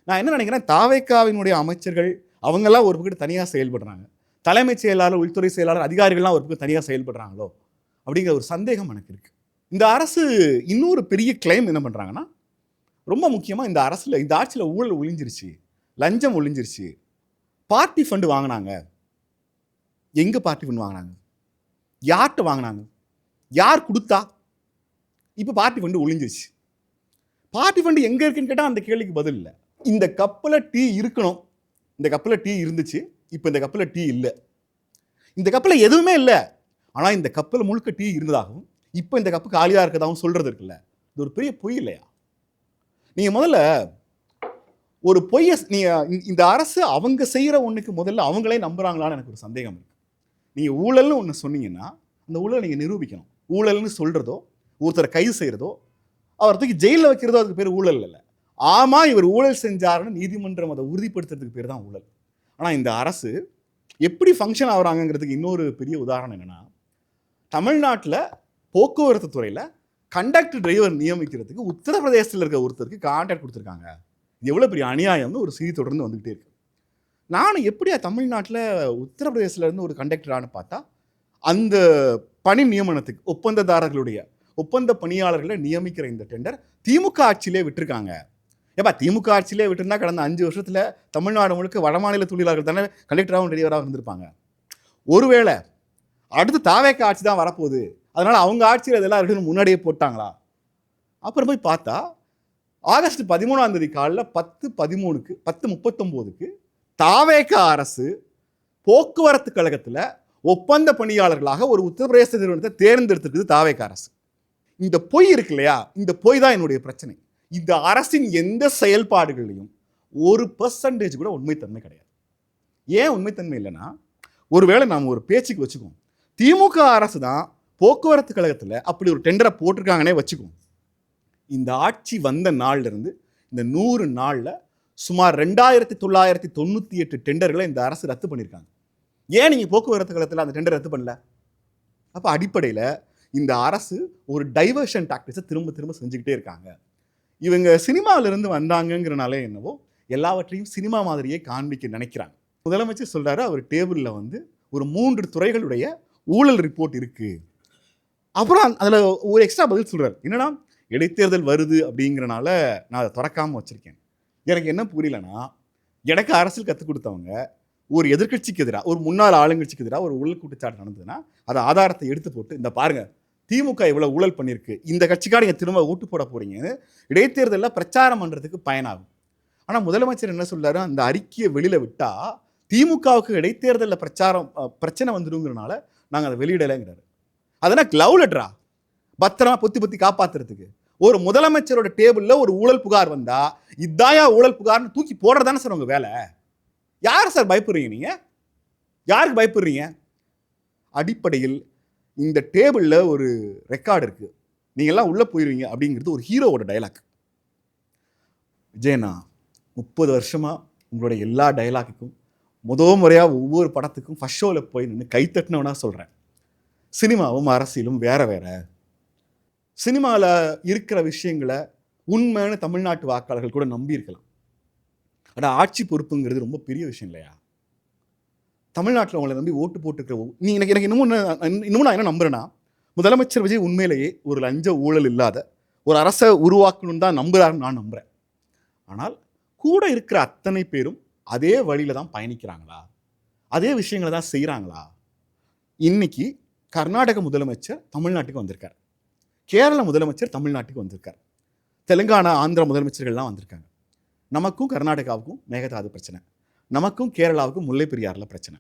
நான் என்ன நினைக்கிறேன், தாவேக்காவினுடைய அமைச்சர்கள் அவங்கெல்லாம் ஒரு பக்கம் தனியாக செயல்படுறாங்க, தலைமைச் செயலாளர், உள்துறை செயலாளர், அதிகாரிகள்லாம் ஒரு பக்கம் தனியாக செயல்படுறாங்களோ அப்படிங்கிற ஒரு சந்தேகம் எனக்கு இருக்குது. இந்த அரசு இன்னொரு பெரிய கிளைம் என்ன பண்ணுறாங்கன்னா, ரொம்ப முக்கியமாக இந்த அரசில், இந்த ஆட்சியில் ஊழல் ஒழிஞ்சிருச்சு, லஞ்சம் ஒழிஞ்சிருச்சு, பார்ட்டி ஃபண்டு வாங்கினாங்க. எங்கே பார்ட்டி ஃபண்டு வாங்கினாங்க? யார்கிட்ட வாங்கினாங்க? யார் கொடுத்தா? இப்போ பார்ட்டி ஃபண்டு ஒழிஞ்சிருச்சு. பார்ட்டி ஃபண்டு எங்கே இருக்குன்னு கேட்டால் அந்த கேள்விக்கு பதில் இல்லை. இந்த கப்பில் டீ இருக்கணும், இந்த கப்பில் டீ இருந்துச்சு, இப்போ இந்த கப்பில் டீ இல்லை. இந்த கப்பில் எதுவுமே இல்லை, ஆனால் இந்த கப்பில் முழுக்க டீ இருந்ததாகவும் இப்போ இந்த கப்பு காலியாக இருக்கிறதாகவும் சொல்கிறது இருக்குல்ல, இது ஒரு பெரிய பொய் இல்லையா? நீங்கள் முதல்ல ஒரு பொய்யை, நீங்கள் இந்த அரசு அவங்க செய்கிற ஒன்றுக்கு முதல்ல அவங்களே நம்புகிறாங்களான்னு எனக்கு ஒரு சந்தேகம் இருக்குது. நீங்கள் ஊழல்னு ஒன்று சொன்னீங்கன்னா அந்த ஊழலை நீங்கள் நிரூபிக்கணும். ஊழல்னு சொல்கிறதோ, ஒருத்தரை கைது செய்கிறதோ, அவர் தூக்கி ஜெயிலில் வைக்கிறதோ அதுக்கு பேர் ஊழல் இல்லை. ஆமாம், இவர் ஊழல் செஞ்சாருன்னு நீதிமன்றம் அதை உறுதிப்படுத்துறதுக்கு பேர் தான் ஊழல். ஆனால் இந்த அரசு எப்படி ஃபங்க்ஷன் ஆகுறாங்கிறதுக்கு இன்னொரு பெரிய உதாரணம் என்னென்னா, தமிழ்நாட்டில் போக்குவரத்து துறையில் கண்டக்டர் டிரைவர் நியமிக்கிறதுக்கு உத்தரப்பிரதேசத்தில் இருக்க ஒருத்தருக்கு கான்ட்ராக்ட் கொடுத்துருக்காங்க. இது எவ்வளோ பெரிய அநியாயம்னு ஒரு செய்தி தொடர்ந்து வந்துக்கிட்டே இருக்கு. நானும் எப்படியா தமிழ்நாட்டில் உத்தரப்பிரதேசத்துலேருந்து ஒரு கண்டக்டரானு பார்த்தா, அந்த பணி நியமனத்துக்கு ஒப்பந்ததாரர்களுடைய ஒப்பந்த பணியாளர்களை நியமிக்கிற இந்த டெண்டர் திமுக ஆட்சியிலே விட்டுருக்காங்க. ஏப்பா, திமுக ஆட்சியிலே விட்டுருந்தா கடந்த 5 வருஷத்தில் தமிழ்நாடு முழுக்க வடமாநில தொழிலாளர்கள் தானே கண்டக்டராகவும் டிரைவராகவும் இருந்திருப்பாங்க. ஒருவேளை அடுத்து தாவேக்க ஆட்சி தான் வரப்போகுது, அதனால் அவங்க ஆட்சியில் இதெல்லாம் இருக்குன்னு முன்னாடியே போட்டாங்களா? அப்புறம் போய் பார்த்தா ஆகஸ்ட் 13ஆம் தேதி காலையில் 10:13க்கு 10:39க்கு தாவேக்க அரசு போக்குவரத்து கழகத்தில் ஒப்பந்த பணியாளர்களாக ஒரு உத்தரப்பிரதேச நிறுவனத்தை தேர்ந்தெடுத்திருக்குது தாவேக்க அரசு. இந்த பொய் இருக்கு இல்லையா, இந்த பொய் தான் என்னுடைய பிரச்சனை. இந்த அரசின் எந்த செயல்பாடுகளையும் 1% கூட உண்மைத்தன்மை கிடையாது. ஏன் உண்மைத்தன்மை இல்லைன்னா, ஒருவேளை நாம் ஒரு பேச்சுக்கு வச்சுக்குவோம், திமுக அரசு தான் போக்குவரத்து கழகத்தில் அப்படி ஒரு டெண்டரை போட்டிருக்காங்கன்னே வச்சுக்குவோம். இந்த ஆட்சி வந்த நாள்லேருந்து இந்த 100 நாளில் சுமார் 2998 டெண்டர்களை இந்த அரசு ரத்து பண்ணியிருக்காங்க. ஏன் நீங்கள் போக்குவரத்து கழகத்தில் அந்த டெண்டர் ரத்து பண்ணல? அப்போ அடிப்படையில் இந்த அரசு ஒரு டைவர்ஷன் டாக்டிக்ஸை திரும்ப திரும்ப செஞ்சுக்கிட்டே இருக்காங்க. இவங்க சினிமாவிலிருந்து வந்தாங்கங்கிறனாலே என்னவோ எல்லாவற்றையும் சினிமா மாதிரியே காண்பிக்க நினைக்கிறாங்க. முதலமைச்சர் சொல்கிறாரு, அவர் டேபிளில் வந்து ஒரு 3 துறைகளுடைய ஊழல் ரிப்போர்ட் இருக்குது. அப்புறம் அதில் ஒரு எக்ஸ்ட்ரா பதில் சொல்கிறார், என்னன்னா இடைத்தேர்தல் வருது அப்படிங்கிறனால நான் அதை திறக்காமல் வச்சுருக்கேன். எனக்கு என்ன புரியலன்னா, எனக்கு அரசியல் கற்றுக் கொடுத்தவங்க ஒரு எதிர்க்கட்சிக்கு எதிராக, ஒரு முன்னாள் ஆளுங்கட்சிக்கு எதிராக ஒரு ஊழல் குற்றச்சாட்டு நடந்ததுன்னா அதை ஆதாரத்தை எடுத்து போட்டு, இந்த பாருங்கள் திமுக இவ்வளோ ஊழல் பண்ணியிருக்கு, இந்த கட்சிக்காக நீங்கள் திரும்ப ஓட்டு போட போகிறீங்கன்னு இடைத்தேர்தலில் பிரச்சாரம் பண்ணுறதுக்கு பயனாகும். ஆனால் முதலமைச்சர் என்ன சொல்கிறாரு, அந்த அறிக்கையை வெளியில் விட்டால் திமுகவுக்கு இடைத்தேர்தலில் பிரச்சனை வந்துடுங்கிறனால நாங்கள் அதை வெளியிடலைங்கிறாரு. அதனால் லவ் லெட்டரா பத்திரமா பொத்தி காப்பாற்றுறதுக்கு? ஒரு முதலமைச்சரோட டேபிளில் ஒரு ஊழல் புகார் வந்தால் இதாயா ஊழல் புகார்னு தூக்கி போடுறதானே சார் உங்கள் வேலை? யார் சார் பயப்படுறீங்க நீங்கள்? யாருக்கு பயப்படுறீங்க? அடிப்படையில் இந்த டேபிளில் ஒரு ரெக்கார்டு இருக்குது, நீங்கள்லாம் உள்ளே போயிடுவீங்க அப்படிங்கிறது ஒரு ஹீரோவோட டைலாக். விஜயண்ணா 30 வருஷமாக உங்களுடைய எல்லா டைலாக்குக்கும் முறையாக ஒவ்வொரு படத்துக்கும் ஃபர்ஸ்ட் ஷோவில் போய் நின்று கைத்தட்டினவனா சொல்கிறேன். சினிமாவும் அரசியலும் வேற வேற. சினிமாவில் இருக்கிற விஷயங்களை உண்மையான தமிழ்நாட்டு வாக்காளர்கள் கூட நம்பி இருக்கலாம். ஆனால் ஆட்சி பொறுப்புங்கிறது ரொம்ப பெரிய விஷயம் இல்லையா? தமிழ்நாட்டில் உங்களை நம்பி ஓட்டு போட்டுக்கிற நீ எனக்கு இன்னமும் நான் என்ன நம்புறேன்னா, முதலமைச்சர் விஜய் உண்மையிலேயே ஒரு லஞ்ச ஊழல் இல்லாத ஒரு அரசை உருவாக்கணும்னு தான் நம்புறாருன்னு நான் நம்புகிறேன். ஆனால் கூட இருக்கிற அத்தனை பேரும் அதே வழியில் தான் பயணிக்கிறாங்களா? அதே விஷயங்களை தான் செய்கிறாங்களா? இன்னைக்கு கர்நாடக முதலமைச்சர் தமிழ்நாட்டுக்கு வந்திருக்கார், கேரள முதலமைச்சர் தமிழ்நாட்டுக்கு வந்திருக்கார், தெலுங்கானா ஆந்திரா முதலமைச்சர்கள்லாம் வந்திருக்காங்க. நமக்கும் கர்நாடகாவுக்கும் மேகதாது பிரச்சனை, நமக்கும் கேரளாவுக்கும் முல்லை பெரியாறில் பிரச்சனை.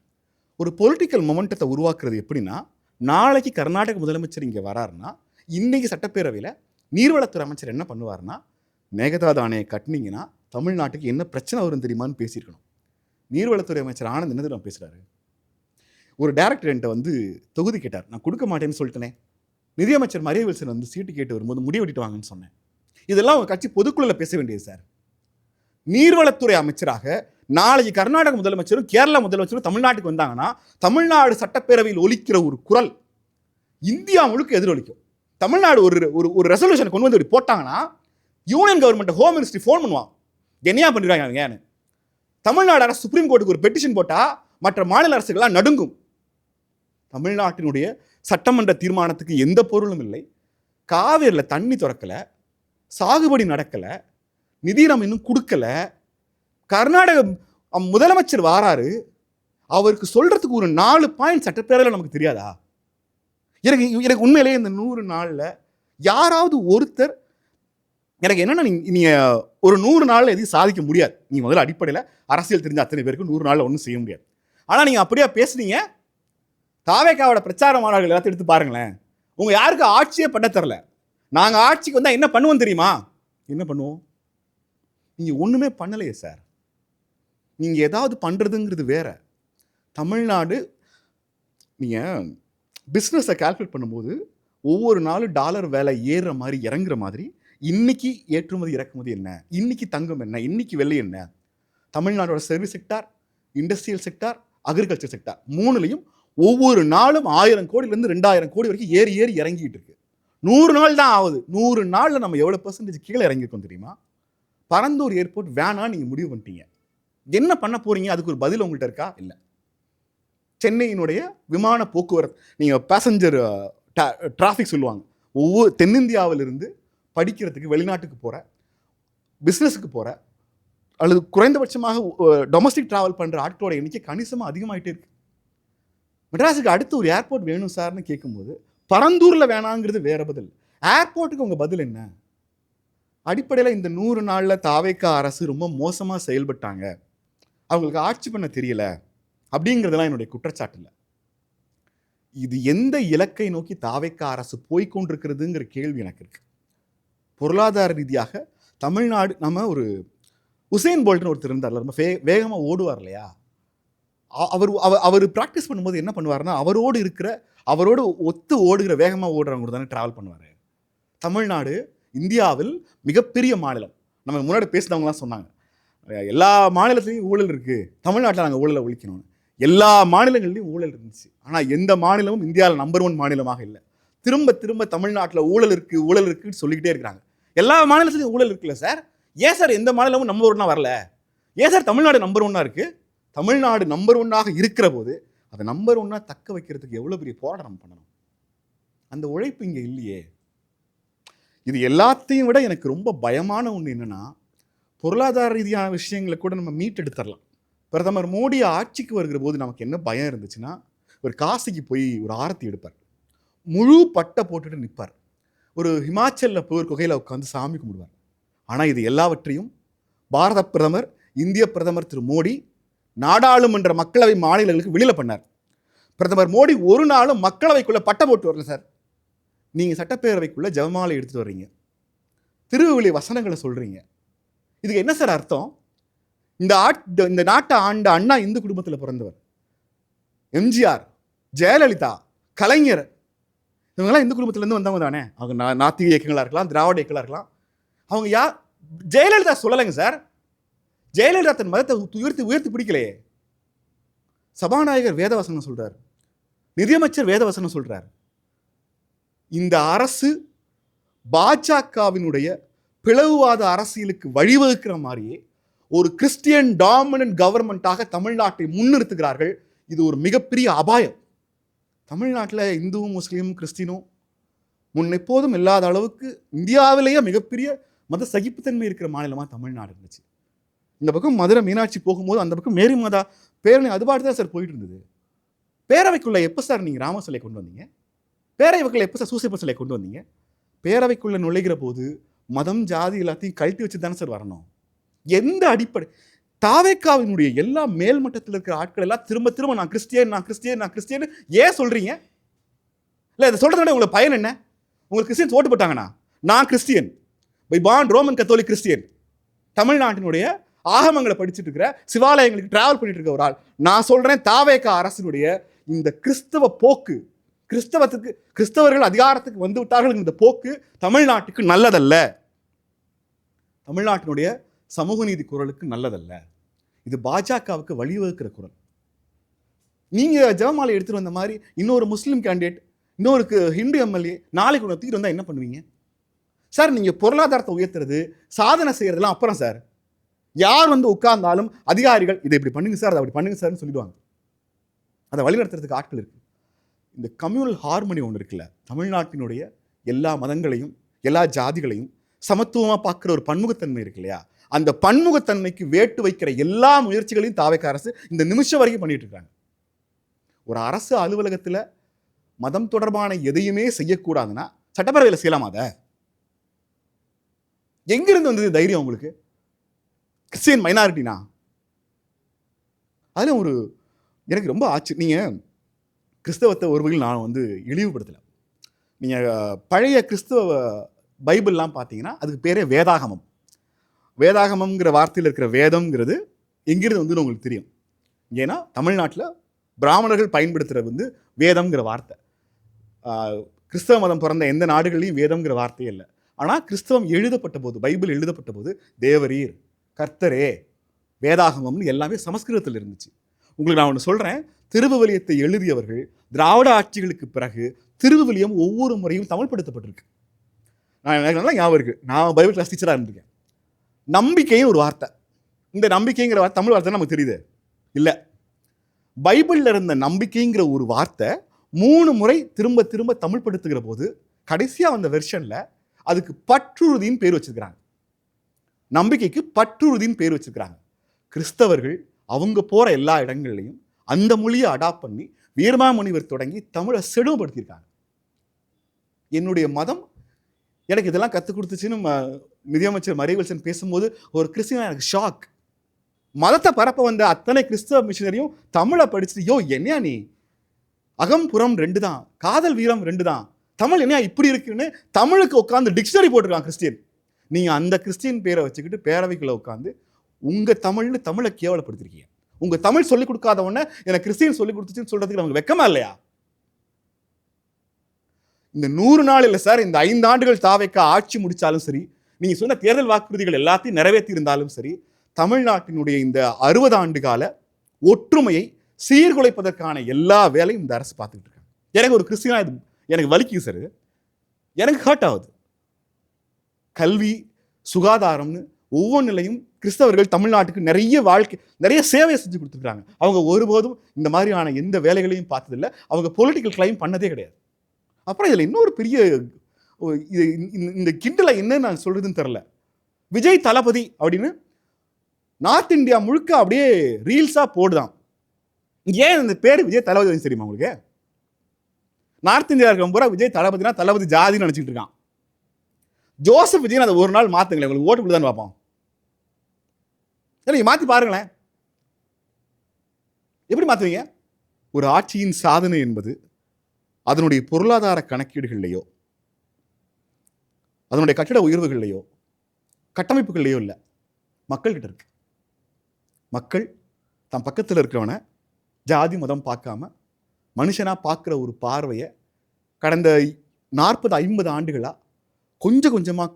ஒரு பொலிட்டிக்கல் மொமெண்டத்தை உருவாக்குறது எப்படின்னா, நாளைக்கு கர்நாடக முதலமைச்சர் இங்கே வராருன்னா இன்றைக்கி சட்டப்பேரவையில் நீர்வளத்துறை அமைச்சர் என்ன பண்ணுவார்னா, மேகதாது அணையை கட்டினீங்கன்னா தமிழ்நாட்டுக்கு என்ன பிரச்சனை வரும் தெரியுமான்னு பேசியிருக்கணும். நீர்வளத்துறை அமைச்சர் ஆனந்த் என்ன தெரியுமா பேசுகிறாரு? ஒரு டேரக்டர் என்கிட்ட தொகுதி கேட்டார், நான் கொடுக்க மாட்டேன்னு சொல்லிட்டேனே. நிதியமைச்சர் மரிய வில்சன் சீட்டு கேட்டு வரும்போது முடிவு வெட்டிட்டு வாங்கன்னு சொன்னேன். இதெல்லாம் உங்கள் கட்சி பொதுக்குழுல பேச வேண்டியது சார். நீர்வளத்துறை அமைச்சராக நாளைக்கு கர்நாடக முதலமைச்சரும் கேரள முதலமைச்சரும் தமிழ்நாட்டுக்கு வந்தாங்கன்னா தமிழ்நாடு சட்டப்பேரவையில் ஒலிக்கிற ஒரு குரல் இந்தியா முழுக்க எதிரொலிக்கும். தமிழ்நாடு ஒரு ரெசல்யூஷனை கொண்டு வந்து போட்டாங்கன்னா union government home ministry phone பண்ணுவான், என்னையா பண்ணிடுவாங்க. தமிழ்நாடு அரசு சுப்ரீம் கோர்ட்டுக்கு ஒரு பெட்டிஷன் போட்டால் மற்ற மாநில அரசுகள்லாம் நடுங்கும். தமிழ்நாட்டினுடைய சட்டமன்ற தீர்மானத்துக்கு எந்த பொருளும் இல்லை. காவேரியில் தண்ணி திறக்கலை, சாகுபடி நடக்கலை, நிதி நம்ம இன்னும் கொடுக்கல. கர்நாடக முதலமைச்சர் வாராரு, அவருக்கு சொல்றதுக்கு ஒரு 4 பாயிண்ட் சட்டப்பேரவையில் நமக்கு தெரியாதா? எனக்கு உண்மையிலேயே இந்த 100 நாளில் யாராவது ஒருத்தர் எனக்கு என்னன்னா, நீங்கள் ஒரு 100 நாளில் எதையும் சாதிக்க முடியாது. நீங்கள் முதல்ல அடிப்படையில் அரசியல் தெரிஞ்ச அத்தனை பேருக்கு 100 நாளில் ஒன்றும் செய்ய முடியாது. ஆனால் நீங்கள் அப்படியே பேசுனீங்க. தாவேக்காவோட பிரச்சார மாநாடுகள் எல்லாத்தையும் எடுத்து பாருங்களேன். உங்கள் யாருக்கு ஆட்சியே பண்ண தரல. நாங்கள் ஆட்சிக்கு வந்தால் என்ன பண்ணுவோம் தெரியுமா? என்ன பண்ணுவோம்? நீங்கள் ஒன்றுமே பண்ணலையே சார். நீங்கள் ஏதாவது பண்ணுறதுங்கிறது வேற. தமிழ்நாடு நீங்கள் பிஸ்னஸை கால்குலேட் பண்ணும்போது ஒவ்வொரு நாளும் டாலர் வேலை ஏறுற மாதிரி இறங்குற மாதிரி இன்னைக்கு ஏற்றுமதி இறக்குமதி என்ன, இன்னைக்கு தங்கம் என்ன, இன்னைக்கு வெள்ளை என்ன, தமிழ்நாடோட service sector, industrial sector, agriculture sector 3லையும் ஒவ்வொரு நாளும் 1000 கோடியிலேருந்து 2000 கோடி வரைக்கும் ஏறி இறங்கிட்டு இருக்கு. 100 நாள் தான் ஆகுது. 100 நாளில் நம்ம எவ்வளோ % கீழே இறங்கியிருக்கோம் தெரியுமா? பரந்தூர் ஏர்போர்ட் வேணான்னு நீங்கள் முடிவு பண்ணிட்டீங்க. என்ன பண்ண போறீங்க? அதுக்கு ஒரு பதில் உங்கள்கிட்ட இருக்கா? இல்லை. சென்னையினுடைய விமான போக்குவரத்து, நீங்கள் பேசஞ்சர் டிராஃபிக் சொல்லுவாங்க, ஒவ்வொரு தென்னிந்தியாவிலிருந்து படிக்கிறதுக்கு வெளிநாட்டுக்கு போகிற, பிஸ்னஸுக்கு போகிற அல்லது குறைந்தபட்சமாக டொமஸ்டிக் ட்ராவல் பண்ணுற ஆட்களோட எண்ணிக்கை கணிசமாக அதிகமாகிட்டே இருக்கு. மெட்ராஸுக்கு அடுத்து ஒரு ஏர்போர்ட் வேணும் சார்னு கேட்கும்போது பரந்தூரில் வேணாங்கிறது வேற பதில். ஏர்போர்ட்டுக்கு உங்கள் பதில் என்ன? அடிப்படையில் இந்த 100 நாளில் தாவேக்கா அரசு ரொம்ப மோசமாக செயல்பட்டாங்க, அவங்களுக்கு ஆட்சி பண்ண தெரியல அப்படிங்கிறதெல்லாம் என்னுடைய குற்றச்சாட்டு இல்லை. இது எந்த இலக்கை நோக்கி தாவேக்கா அரசு போய்கொண்டிருக்கிறதுங்கிற கேள்வி எனக்கு இருக்கு. பொருளாதார ரீதியாக தமிழ்நாடு, நம்ம ஒரு உசேன் போல்ட்னு ஒருத்தர் இருந்தார், ரொம்ப வேகமாக ஓடுவார் இல்லையா? அவர் ப்ராக்டிஸ் பண்ணும்போது என்ன பண்ணுவார்னா, அவரோடு ஒத்து ஓடுகிற வேகமாக ஓடுறவங்க கூட தானே ட்ராவல் பண்ணுவார். தமிழ்நாடு இந்தியாவில் மிகப்பெரிய மாநிலம். நம்ம முன்னாடி பேசினவங்களாம் சொன்னாங்க, எல்லா மாநிலத்திலையும் ஊழல் இருக்குது, தமிழ்நாட்டில் நாங்கள் ஊழலை ஒழிக்கணும்னு. எல்லா மாநிலங்கள்லையும் ஊழல் இருந்துச்சு. ஆனால் எந்த மாநிலமும் இந்தியாவில் நம்பர் 1 மாநிலமாக இல்லை. திரும்ப திரும்ப தமிழ்நாட்டில் ஊழல் இருக்குன்னு சொல்லிக்கிட்டே இருக்கிறாங்க. எல்லா மாநிலத்திலையும் ஊழல் இருக்குல்ல சார். ஏன் சார் எந்த மாநிலமும் நம்பர் 1 வரல? ஏன் சார் தமிழ்நாடு நம்பர் 1 இருக்குது? தமிழ்நாடு நம்பர் 1 இருக்கிற போது அதை நம்பர் 1 தக்க வைக்கிறதுக்கு எவ்வளோ பெரிய போராட்டம் நம்ம பண்ணணும். அந்த உழைப்பு இங்கே இல்லையே. இது எல்லாத்தையும் விட எனக்கு ரொம்ப பயமான ஒன்று என்னென்னா, பொருளாதார ரீதியான விஷயங்களை கூட நம்ம மீட்டெடுத்துடலாம். பிரதமர் மோடி ஆட்சிக்கு வருகிற போது நமக்கு என்ன பயம் இருந்துச்சுன்னா, ஒரு காசிக்கு போய் ஒரு ஆரத்தி எடுப்பார், முழு பட்டை போட்டுட்டு நிற்பார், ஒரு ஹிமாச்சலில் போய் ஒரு குகையில் உட்காந்து சாமி கும்பிடுவார். ஆனால் இது எல்லாவற்றையும் பாரத பிரதமர், இந்திய பிரதமர் திரு மோடி நாடாளுமன்ற மக்களவை மாநிலங்களுக்கு வெளியில் பண்ணார். பிரதமர் மோடி ஒரு நாளும் மக்களவைக்குள்ளே பட்டை போட்டு வரல சார். நீங்கள் சட்டப்பேரவைக்குள்ளே ஜெபமாலை எடுத்துகிட்டு வர்றீங்க, திருவிழி வசனங்களை சொல்கிறீங்க. இதுக்கு என்ன சார் அர்த்தம்? இந்த நாட்டை ஆண்ட அண்ணா இந்து குடும்பத்தில் பிறந்தவர். எம்ஜிஆர், ஜெயலலிதா, கலைஞர், இவங்கெல்லாம் இந்து குடும்பத்திலேருந்து வந்தவங்க தானே. அவங்க நாத்திக இயக்கங்களாக இருக்கலாம், திராவிட இயக்கங்களாக இருக்கலாம். அவங்க யார்? ஜெயலலிதா சொல்லலைங்க சார். ஜெயலலிதா தன் மதத்தை உயர்த்தி பிடிக்கலையே. சபாநாயகர் வேதவசனம் சொல்றார், நிதியமைச்சர் வேதவசனம் சொல்றார். இந்த அரசு பாஜகவினுடைய பிளவுவாத அரசியலுக்கு வழிவகுக்கிற மாதிரியே ஒரு கிறிஸ்டியன் டாமினன்ட் கவர்மெண்டாக தமிழ்நாட்டை முன்னிறுத்துகிறார்கள். இது ஒரு மிகப்பெரிய அபாயம். தமிழ்நாட்டில் இந்துவும் முஸ்லீமும் கிறிஸ்டினும் முன்னெப்போதும் இல்லாத அளவுக்கு இந்தியாவிலேயே மிகப்பெரிய மத சகிப்புத்தன்மை இருக்கிற மாநிலமாக தமிழ்நாடு இருந்துச்சு. இந்த பக்கம் மதுரை மீனாட்சி போகும்போது அந்த பக்கம் மேரி மாதா பேரணி அதுபாடு தான் சார் போயிட்டு இருந்தது. பேரவைக்குள்ளே எப்போ சார் நீங்கள் ராம சிலை கொண்டு வந்தீங்க? பேரவைக்குள்ளே எப்போ சார் சூசைப்ப சிலை கொண்டு வந்தீங்க? பேரவைக்குள்ளே நுழைகிற போது மதம் ஜாதி எல்லாத்தையும் கழட்டி வச்சு தானே சார் வரணும். எந்த அடிப்படை? தாவேக்காவினுடைய எல்லா மேல்மட்டத்தில் இருக்கிற ஆட்கள் எல்லாம் திரும்ப நான் கிறிஸ்டியன் ஏன் சொல்றீங்க? இல்லை, இதை சொல்றதுனால உங்களுக்கு பயன் என்ன? உங்களுக்கு கிறிஸ்டியன்ஸ் ஓட்டு போட்டாங்கண்ணா. நான் Christian, by bond Roman Catholic Christian, தமிழ்நாட்டினுடைய ஆகமங்களை படிச்சுட்டு இருக்கிற, சிவாலயங்களுக்கு டிராவல் பண்ணிட்டு இருக்க ஒரு ஆள். நான் சொல்றேன், தாவேக்கா அரசினுடைய இந்த கிறிஸ்தவ போக்கு, கிறிஸ்தவர்கள் அதிகாரத்துக்கு வந்து விட்டார்கள், இந்த போக்கு தமிழ்நாட்டுக்கு நல்லதல்ல. தமிழ்நாட்டினுடைய சமூக நீதி குரலுக்கு நல்லதல்ல. இது பாஜகவுக்கு வழிவகுக்கிற குரல். நீங்க ஜெபமாலை எடுத்துட்டு வந்த மாதிரி இன்னொரு முஸ்லீம் கேண்டிடேட், இன்னொரு ஹிந்து எம்எல்ஏ நாளைக்கு ஒன்று தூக்கிட்டு வந்தா என்ன பண்ணுவீங்க சார்? நீங்க பொருளாதாரத்தை உயர்த்துறது, சாதனை செய்யறதுலாம் அப்புறம் சார். யார் வந்து உட்கார்ந்தாலும் அதிகாரிகள் இதை இப்படி பண்ணுங்க சார், அதை அப்படி பண்ணுங்க சார்னு சொல்லிடுவாங்க. அதை வழிநடத்துறதுக்கு ஆட்கள் இருக்கு. இந்த கம்யூனல் ஹார்மனி ஒன்று இருக்குல்ல, தமிழ்நாட்டினுடைய எல்லா மதங்களையும் எல்லா ஜாதிகளையும் சமத்துவமாக பார்க்குற ஒரு பன்முகத்தன்மை இருக்கு இல்லையா, அந்த பன்முகத்தன்மைக்கு வேட்டு வைக்கிற எல்லா முயற்சிகளையும் தாவேக்கா அரசு இந்த நிமிஷம் வரைக்கும் பண்ணிட்டு இருக்காங்க. ஒரு அரசு அலுவலகத்தில் மதம் தொடர்பான எதையுமே செய்யக்கூடாதுன்னா சட்டப்பேரவையில் செய்யலாமா? அதை எங்கிருந்து வந்தது தைரியம் உங்களுக்கு? கிறிஸ்டியன் மைனாரிட்டினா அதில் ஒரு எனக்கு ரொம்ப ஆச்சு. நீங்கள் கிறிஸ்தவத்தை ஒரு வகையில் நான் வந்து இழிவுபடுத்தலை. நீங்கள் பழைய கிறிஸ்தவ பைபிள்லாம் பார்த்தீங்கன்னா அதுக்கு பேரே வேதாகமம். வேதாகமம்ங்கிற வார்த்தையில் இருக்கிற வேதம்ங்கிறது எங்கிருந்து வந்து உங்களுக்கு தெரியும். ஏன்னா தமிழ்நாட்டில் பிராமணர்கள் பயன்படுத்துகிற வந்து வேதம்ங்கிற வார்த்தை. கிறிஸ்தவ மதம் பிறந்த எந்த நாடுகள்லையும் வேதம்ங்கிற வார்த்தையே இல்லை. ஆனால் கிறிஸ்தவம் எழுதப்பட்ட போது, பைபிள் எழுதப்பட்ட போது தேவரீர், கர்த்தரே, வேதாகமம்னு எல்லாமே சமஸ்கிருதத்தில் இருந்துச்சு. உங்களுக்கு நான் ஒன்று சொல்கிறேன், திருவிவிலியத்தை எழுதியவர்கள் திராவிட ஆட்சிகளுக்கு பிறகு திருவிவிலியம் ஒவ்வொரு முறையும் தமிழ்படுத்தப்பட்டிருக்கு. எனக்கு நல்லா ஞாபகம் இருக்குது, நான் பைபிள் கிளாஸ் டீச்சராக இருந்திருக்கேன். நம்பிக்கைன்னு ஒரு வார்த்தை, இந்த நம்பிக்கைங்கிற வார்த்தை தமிழ் வார்த்தை நமக்கு தெரியுது இல்லை. பைபிளில் இருந்த நம்பிக்கைங்கிற ஒரு வார்த்தை 3 முறை திரும்ப தமிழ்படுத்துகிற போது கடைசியாக வந்த வெர்ஷனில் அதுக்கு பற்றுறுதின்னு பேர் வச்சிருக்கிறாங்க. நம்பிக்கைக்கு பற்றுறுதின்னு பேர் வச்சிருக்கிறாங்க. கிறிஸ்தவர்கள் அவங்க போகிற எல்லா இடங்கள்லையும் அந்த மொழியை அடாப்ட் பண்ணி வீரமாமுனிவர் தொடங்கி தமிழை செழுமைப்படுத்தியிருக்காங்க. என்னுடைய மதம் எனக்கு இதெல்லாம் கற்றுக் கொடுத்துச்சுன்னு நிதியமைச்சர் மரியவல்சன் பேசும்போது ஒரு கிறிஸ்டியனா எனக்கு ஷாக். மதத்தை பரப்ப வந்த அத்தனை கிறிஸ்தவ மிஷினரியும் தமிழை படிச்சுட்டு, யோ என்னையா நீ, அகம் புறம் 2 தான், காதல் வீரம் 2 தான், தமிழ் என்னையா இப்படி இருக்குன்னு தமிழுக்கு உட்காந்து டிக்ஷனரி போட்டிருக்கான் கிறிஸ்டியன். நீங்கள் அந்த கிறிஸ்டியன் பேரை வச்சுக்கிட்டு பேரவைக்குள்ள உட்காந்து உங்கள் தமிழ்னு தமிழை கேவலப்படுத்திருக்கீங்க. உங்கள் தமிழ் சொல்லிக் கொடுக்காதவொன்னே எனக்கு கிறிஸ்டியன் சொல்லிக் கொடுத்துச்சுன்னு சொல்கிறதுக்கு நமக்கு வெக்கமா இல்லையா? இந்த 100 நாள் இல்லை சார், இந்த 5 ஆண்டுகள் தாவேக்கா ஆட்சி முடித்தாலும் சரி, நீங்கள் சொன்ன தேர்தல் வாக்குறுதிகள் எல்லாத்தையும் நிறைவேற்றி இருந்தாலும் சரி, தமிழ்நாட்டினுடைய இந்த 60 ஆண்டு கால ஒற்றுமையை சீர்குலைப்பதற்கான எல்லா வேலையும் இந்த அரசு பார்த்துக்கிட்டு இருக்காங்க. எனக்கு ஒரு கிறிஸ்டியனா இது எனக்கு வலிக்குது சார், எனக்கு ஹர்ட் ஆகுது. கல்வி, சுகாதாரம்னு ஒவ்வொரு நிலையும் கிறிஸ்தவர்கள் தமிழ்நாட்டுக்கு நிறைய சேவையை செஞ்சு கொடுத்துருக்காங்க. அவங்க ஒருபோதும் இந்த மாதிரியான எந்த வேலைகளையும் பார்த்ததில்லை. அவங்க பொலிட்டிக்கல் கிளைம் பண்ணதே கிடையாது. அப்புறம் இதில் இன்னொரு பெரிய இந்த கிண்டலை என்ன நான் சொல்றதுன்னு தெரில. விஜய் தளபதி அப்படின்னு நார்த் இந்தியா முழுக்க அப்படியே ரீல்ஸாக போடுதான். ஏன் இந்த பேர் விஜய் தளபதி தெரியுமா உங்களுக்கு? நார்த் இந்தியா இருக்க பூரா விஜய் தளபதினா தளபதி ஜாதின்னு நினச்சிட்டு இருக்கான். ஜோசப் விஜய் அதை ஒரு நாள் மாற்றுங்களேன், உங்களுக்கு ஓட்டு கொடுத்தான்னு பார்ப்போம். நீங்கள் மாற்றி பாருங்களேன், எப்படி மாற்றுவீங்க? ஒரு ஆட்சியின் சாதனை என்பது அதனுடைய பொருளாதார கணக்கீடுகள்லையோ அதனுடைய கட்டிட உயர்வுகள்லையோ கட்டமைப்புகள்லையோ இல்லை, மக்கள்கிட்ட இருக்கு. மக்கள் தம் பக்கத்தில் இருக்கிறவனை ஜாதி மதம் பார்க்காம மனுஷனாக பார்க்குற ஒரு பார்வையை கடந்த 40-50 ஆண்டுகளாக கொஞ்சம் கொஞ்சமாக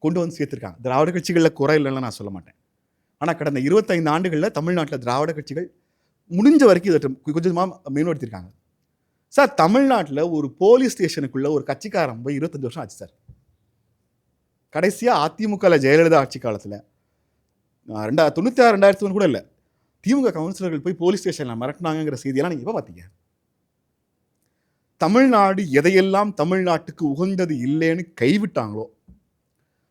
கொண்டு வந்து சேர்த்துருக்காங்க. திராவிட கட்சிகளில் குறை இல்லைன்னு நான் சொல்ல மாட்டேன். ஆனால் கடந்த 25 ஆண்டுகளில் தமிழ்நாட்டில் திராவிட கட்சிகள் முடிஞ்ச வரைக்கும் இதை கொஞ்சமாக மேம்படுத்தியிருக்காங்க. சார், தமிழ்நாட்டில் ஒரு போலீஸ் ஸ்டேஷனுக்குள்ளே ஒரு கட்சிக்காரன் போய் 25 வருஷம் ஆச்சு சார். கடைசியாக அதிமுகவில் ஜெயலலிதா ஆட்சி காலத்தில் 96-2001 கூட இல்லை, திமுக கவுன்சிலர்கள் போய் போலீஸ் ஸ்டேஷனில் மிரட்டினாங்கிற செய்தியெல்லாம் நீங்கள் எப்போ பார்த்தீங்க? தமிழ்நாடு எதையெல்லாம் தமிழ்நாட்டுக்கு உகந்தது இல்லைன்னு கைவிட்டாங்களோ,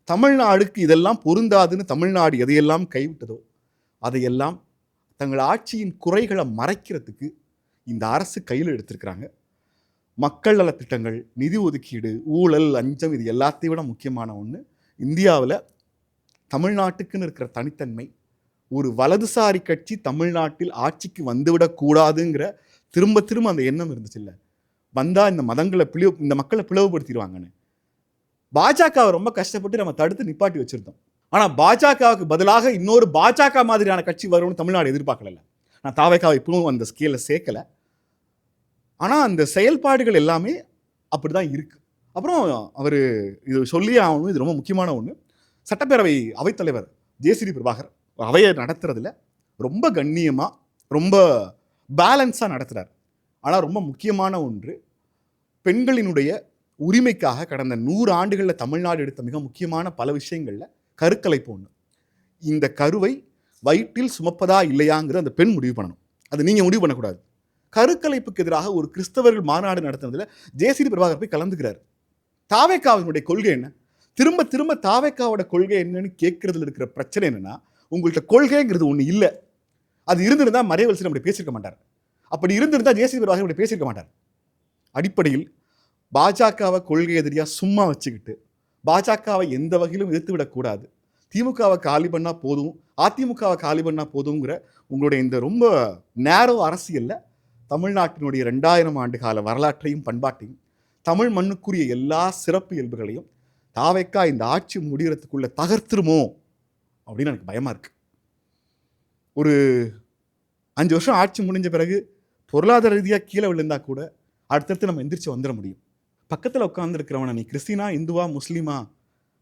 தமிழ்நாடுக்கு இதெல்லாம் பொருந்தாதுன்னு தமிழ்நாடு எதையெல்லாம் கைவிட்டதோ, அதையெல்லாம் தங்கள் ஆட்சியின் குறைகளை மறைக்கிறதுக்கு இந்த அரசு கையில் எடுத்திருக்கிறாங்க. மக்கள் நலத்திட்டங்கள், நிதி ஒதுக்கீடு, ஊழல், லஞ்சம், இது எல்லாத்தையும் விட முக்கியமான ஒன்று, இந்தியாவில் தமிழ்நாட்டுக்குன்னு இருக்கிற தனித்தன்மை. ஒரு வலதுசாரி கட்சி தமிழ்நாட்டில் ஆட்சிக்கு வந்துவிடக்கூடாதுங்கிற திரும்ப அந்த எண்ணம் இருந்துச்சு. இல்லை, வந்தால் இந்த இந்த மக்களை பிளவுபடுத்திடுவாங்கன்னு பாஜகவை ரொம்ப கஷ்டப்பட்டு நம்ம தடுத்து நிப்பாட்டி வச்சுருந்தோம். ஆனால் பாஜகவுக்கு பதிலாக இன்னொரு பாஜக மாதிரியான கட்சி வரும்னு தமிழ்நாடு எதிர்பார்க்கல. நான் தாவேக்காவை இப்பவும் அந்த ஸ்கேலில் சேர்க்கலை. ஆனால் அந்த செயல்பாடுகள் எல்லாமே அப்படி தான் இருக்குது. அப்புறம் அவர் இது சொல்லியே ஆகணும், இது ரொம்ப முக்கியமான ஒன்று. சட்டப்பேரவை அவைத்தலைவர் ஜேசிடி பிரபாகர் அவையை நடத்துறதுல ரொம்ப கண்ணியமாக, ரொம்ப பேலன்ஸாக நடத்துகிறார். ஆனால் ரொம்ப முக்கியமான ஒன்று, பெண்களினுடைய உரிமைக்காக கடந்த 100 ஆண்டுகளில் தமிழ்நாடு எடுத்த மிக முக்கியமான பல விஷயங்களில் கருக்கலைப்பு ஒன்று. இந்த கருவை வயிற்றில் சுமப்பதா இல்லையாங்கிற அந்த பெண் முடிவு பண்ணணும், அது நீங்கள் முடிவு பண்ணக்கூடாது. கருக்கலைப்புக்கு எதிராக ஒரு கிறிஸ்தவர்கள் மாநாடு நடத்துனதுல ஜேசிடி பிரபாகர் போய் கலந்துக்கிறார். தாவேக்காவினுடைய கொள்கை என்ன? திரும்ப தாவேக்காவோட கொள்கை என்னன்னு கேட்கறதுல இருக்கிற பிரச்சனை என்னன்னா, உங்கள்கிட்ட கொள்கைங்கிறது ஒன்று இல்லை. அது இருந்திருந்தா மறைவலசன் அப்படி பேசியிருக்க மாட்டார். அப்படி இருந்திருந்தா ஜேசிடி பிரபாகர் அப்படி பேசியிருக்க மாட்டார். அடிப்படையில் பாஜகவை கொள்கை எதிரியாக சும்மா வச்சுக்கிட்டு பாஜகவை எந்த வகையிலும் எதிர்த்து விடக்கூடாது, திமுகவை காலி பண்ணால் போதும், அதிமுகவை காலி பண்ணால் போதுங்கிற உங்களுடைய இந்த ரொம்ப நேரோ அரசியலில் தமிழ்நாட்டினுடைய 2000 ஆண்டு கால வரலாற்றையும் பண்பாட்டையும் தமிழ் மண்ணுக்குரிய எல்லா சிறப்பு இயல்புகளையும் தாவேக்கா இந்த ஆட்சி முடிகிறதுக்குள்ள தகர்த்துருமோ அப்படின்னு எனக்கு பயமாக இருக்குது. ஒரு 5 வருஷம் ஆட்சி முடிஞ்ச பிறகு பொருளாதார ரீதியாக கீழே விழுந்தா கூட அடுத்தடுத்து நம்ம எந்திரிச்சு வந்துட முடியும். பக்கத்தில் உட்காந்துருக்கிறவனை நீ கிறிஸ்டினா, இந்துவா, முஸ்லீமா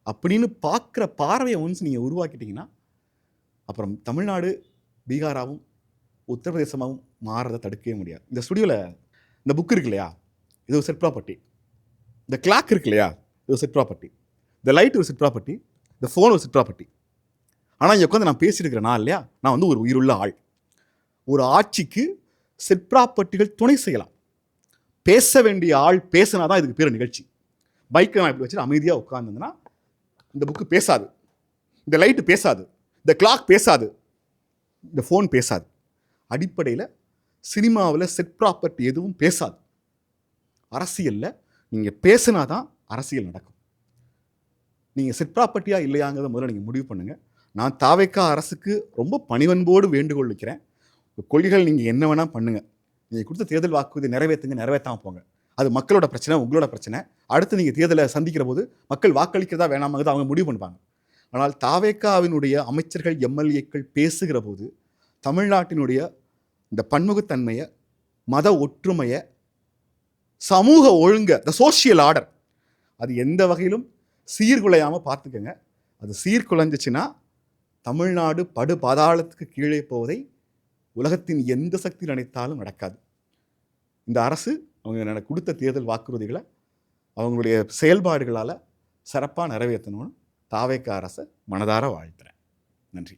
அப்படின்னு பார்க்குற பார்வையை ஒன்ஸ் நீங்கள் உருவாக்கிட்டீங்கன்னா அப்புறம் தமிழ்நாடு பீகாராவும் உத்தரப்பிரதேசமாகவும் மாறதை தடுக்கவே முடியாது. இந்த ஸ்டுடியோவில் இந்த புக் இருக்கு இல்லையா, இது ஒரு செட் ப்ராப்பர்ட்டி. இந்த கிளாக் இருக்கு இல்லையா, இது ஒரு செட் ப்ராப்பர்ட்டி. இந்த லைட் ஒரு செட் ப்ராப்பர்ட்டி. இந்த ஃபோன் ஒரு செட் ப்ராப்பர்ட்டி. ஆனால் இங்கே உட்காந்து நான் பேசிட்டு இருக்கிறேன் நான் இல்லையா, நான் வந்து ஒரு உயிருள்ள ஆள். ஒரு ஆட்சிக்கு செட் ப்ராப்பர்ட்டிகள் துணை செய்யலாம். பேச வேண்டிய ஆள் பேசினா தான் இதுக்கு பேர் நிகழ்ச்சி. பைக்கை நான் இப்படி வச்சுட்டு அமைதியாக உட்காந்துருந்தேன்னா இந்த புக்கு பேசாது, இந்த லைட்டு பேசாது, இந்த கிளாக் பேசாது, இந்த ஃபோன் பேசாது. அடிப்படையில் சினிமாவில் செட் ப்ராப்பர்ட்டி எதுவும் பேசாது. அரசியலில் நீங்கள் பேசினா தான் அரசியல் நடக்கும். நீங்கள் செட் ப்ராப்பர்ட்டியாக இல்லையாங்கிறத முதல்ல நீங்கள் முடிவு பண்ணுங்கள். நான் தாவேக்கா அரசுக்கு ரொம்ப பணிவன்போடு வேண்டுகோள் வைக்கிறேன். கொள்கைகள் நீங்கள் என்ன வேணால் பண்ணுங்கள், நீங்கள் கொடுத்த தேர்தல் வாக்குறுதி நிறைவேற்றாமல் போங்க, அது மக்களோட பிரச்சனை, உங்களோட பிரச்சனை. அடுத்து நீங்கள் தேர்தலை சந்திக்கிற போது மக்கள் வாக்களிக்கிறதா வேணாமாங்கிறத அவங்க முடிவு பண்ணுவாங்க. ஆனால் தாவேக்காவினுடைய அமைச்சர்கள், எம்எல்ஏக்கள் பேசுகிற போது தமிழ்நாட்டினுடைய இந்த பன்முகத்தன்மையை, மத ஒற்றுமையை, சமூக ஒழுங்க, த சோஷியல் ஆர்டர், அது எந்த வகையிலும் சீர்குலையாமல் பார்த்துக்கங்க. அது சீர்குலைஞ்சிச்சுன்னா தமிழ்நாடு படு பாதாளத்துக்கு கீழே போவதை உலகத்தின் எந்த சக்தி நினைத்தாலும் நடக்காது. இந்த அரசு அவங்க கொடுத்த தேர்தல் வாக்குறுதிகளை அவங்களுடைய செயல்பாடுகளால் சிறப்பாக நிறைவேற்றணும்னு தாவேக்கா அரசை மனதார வாழ்த்துறேன். நன்றி.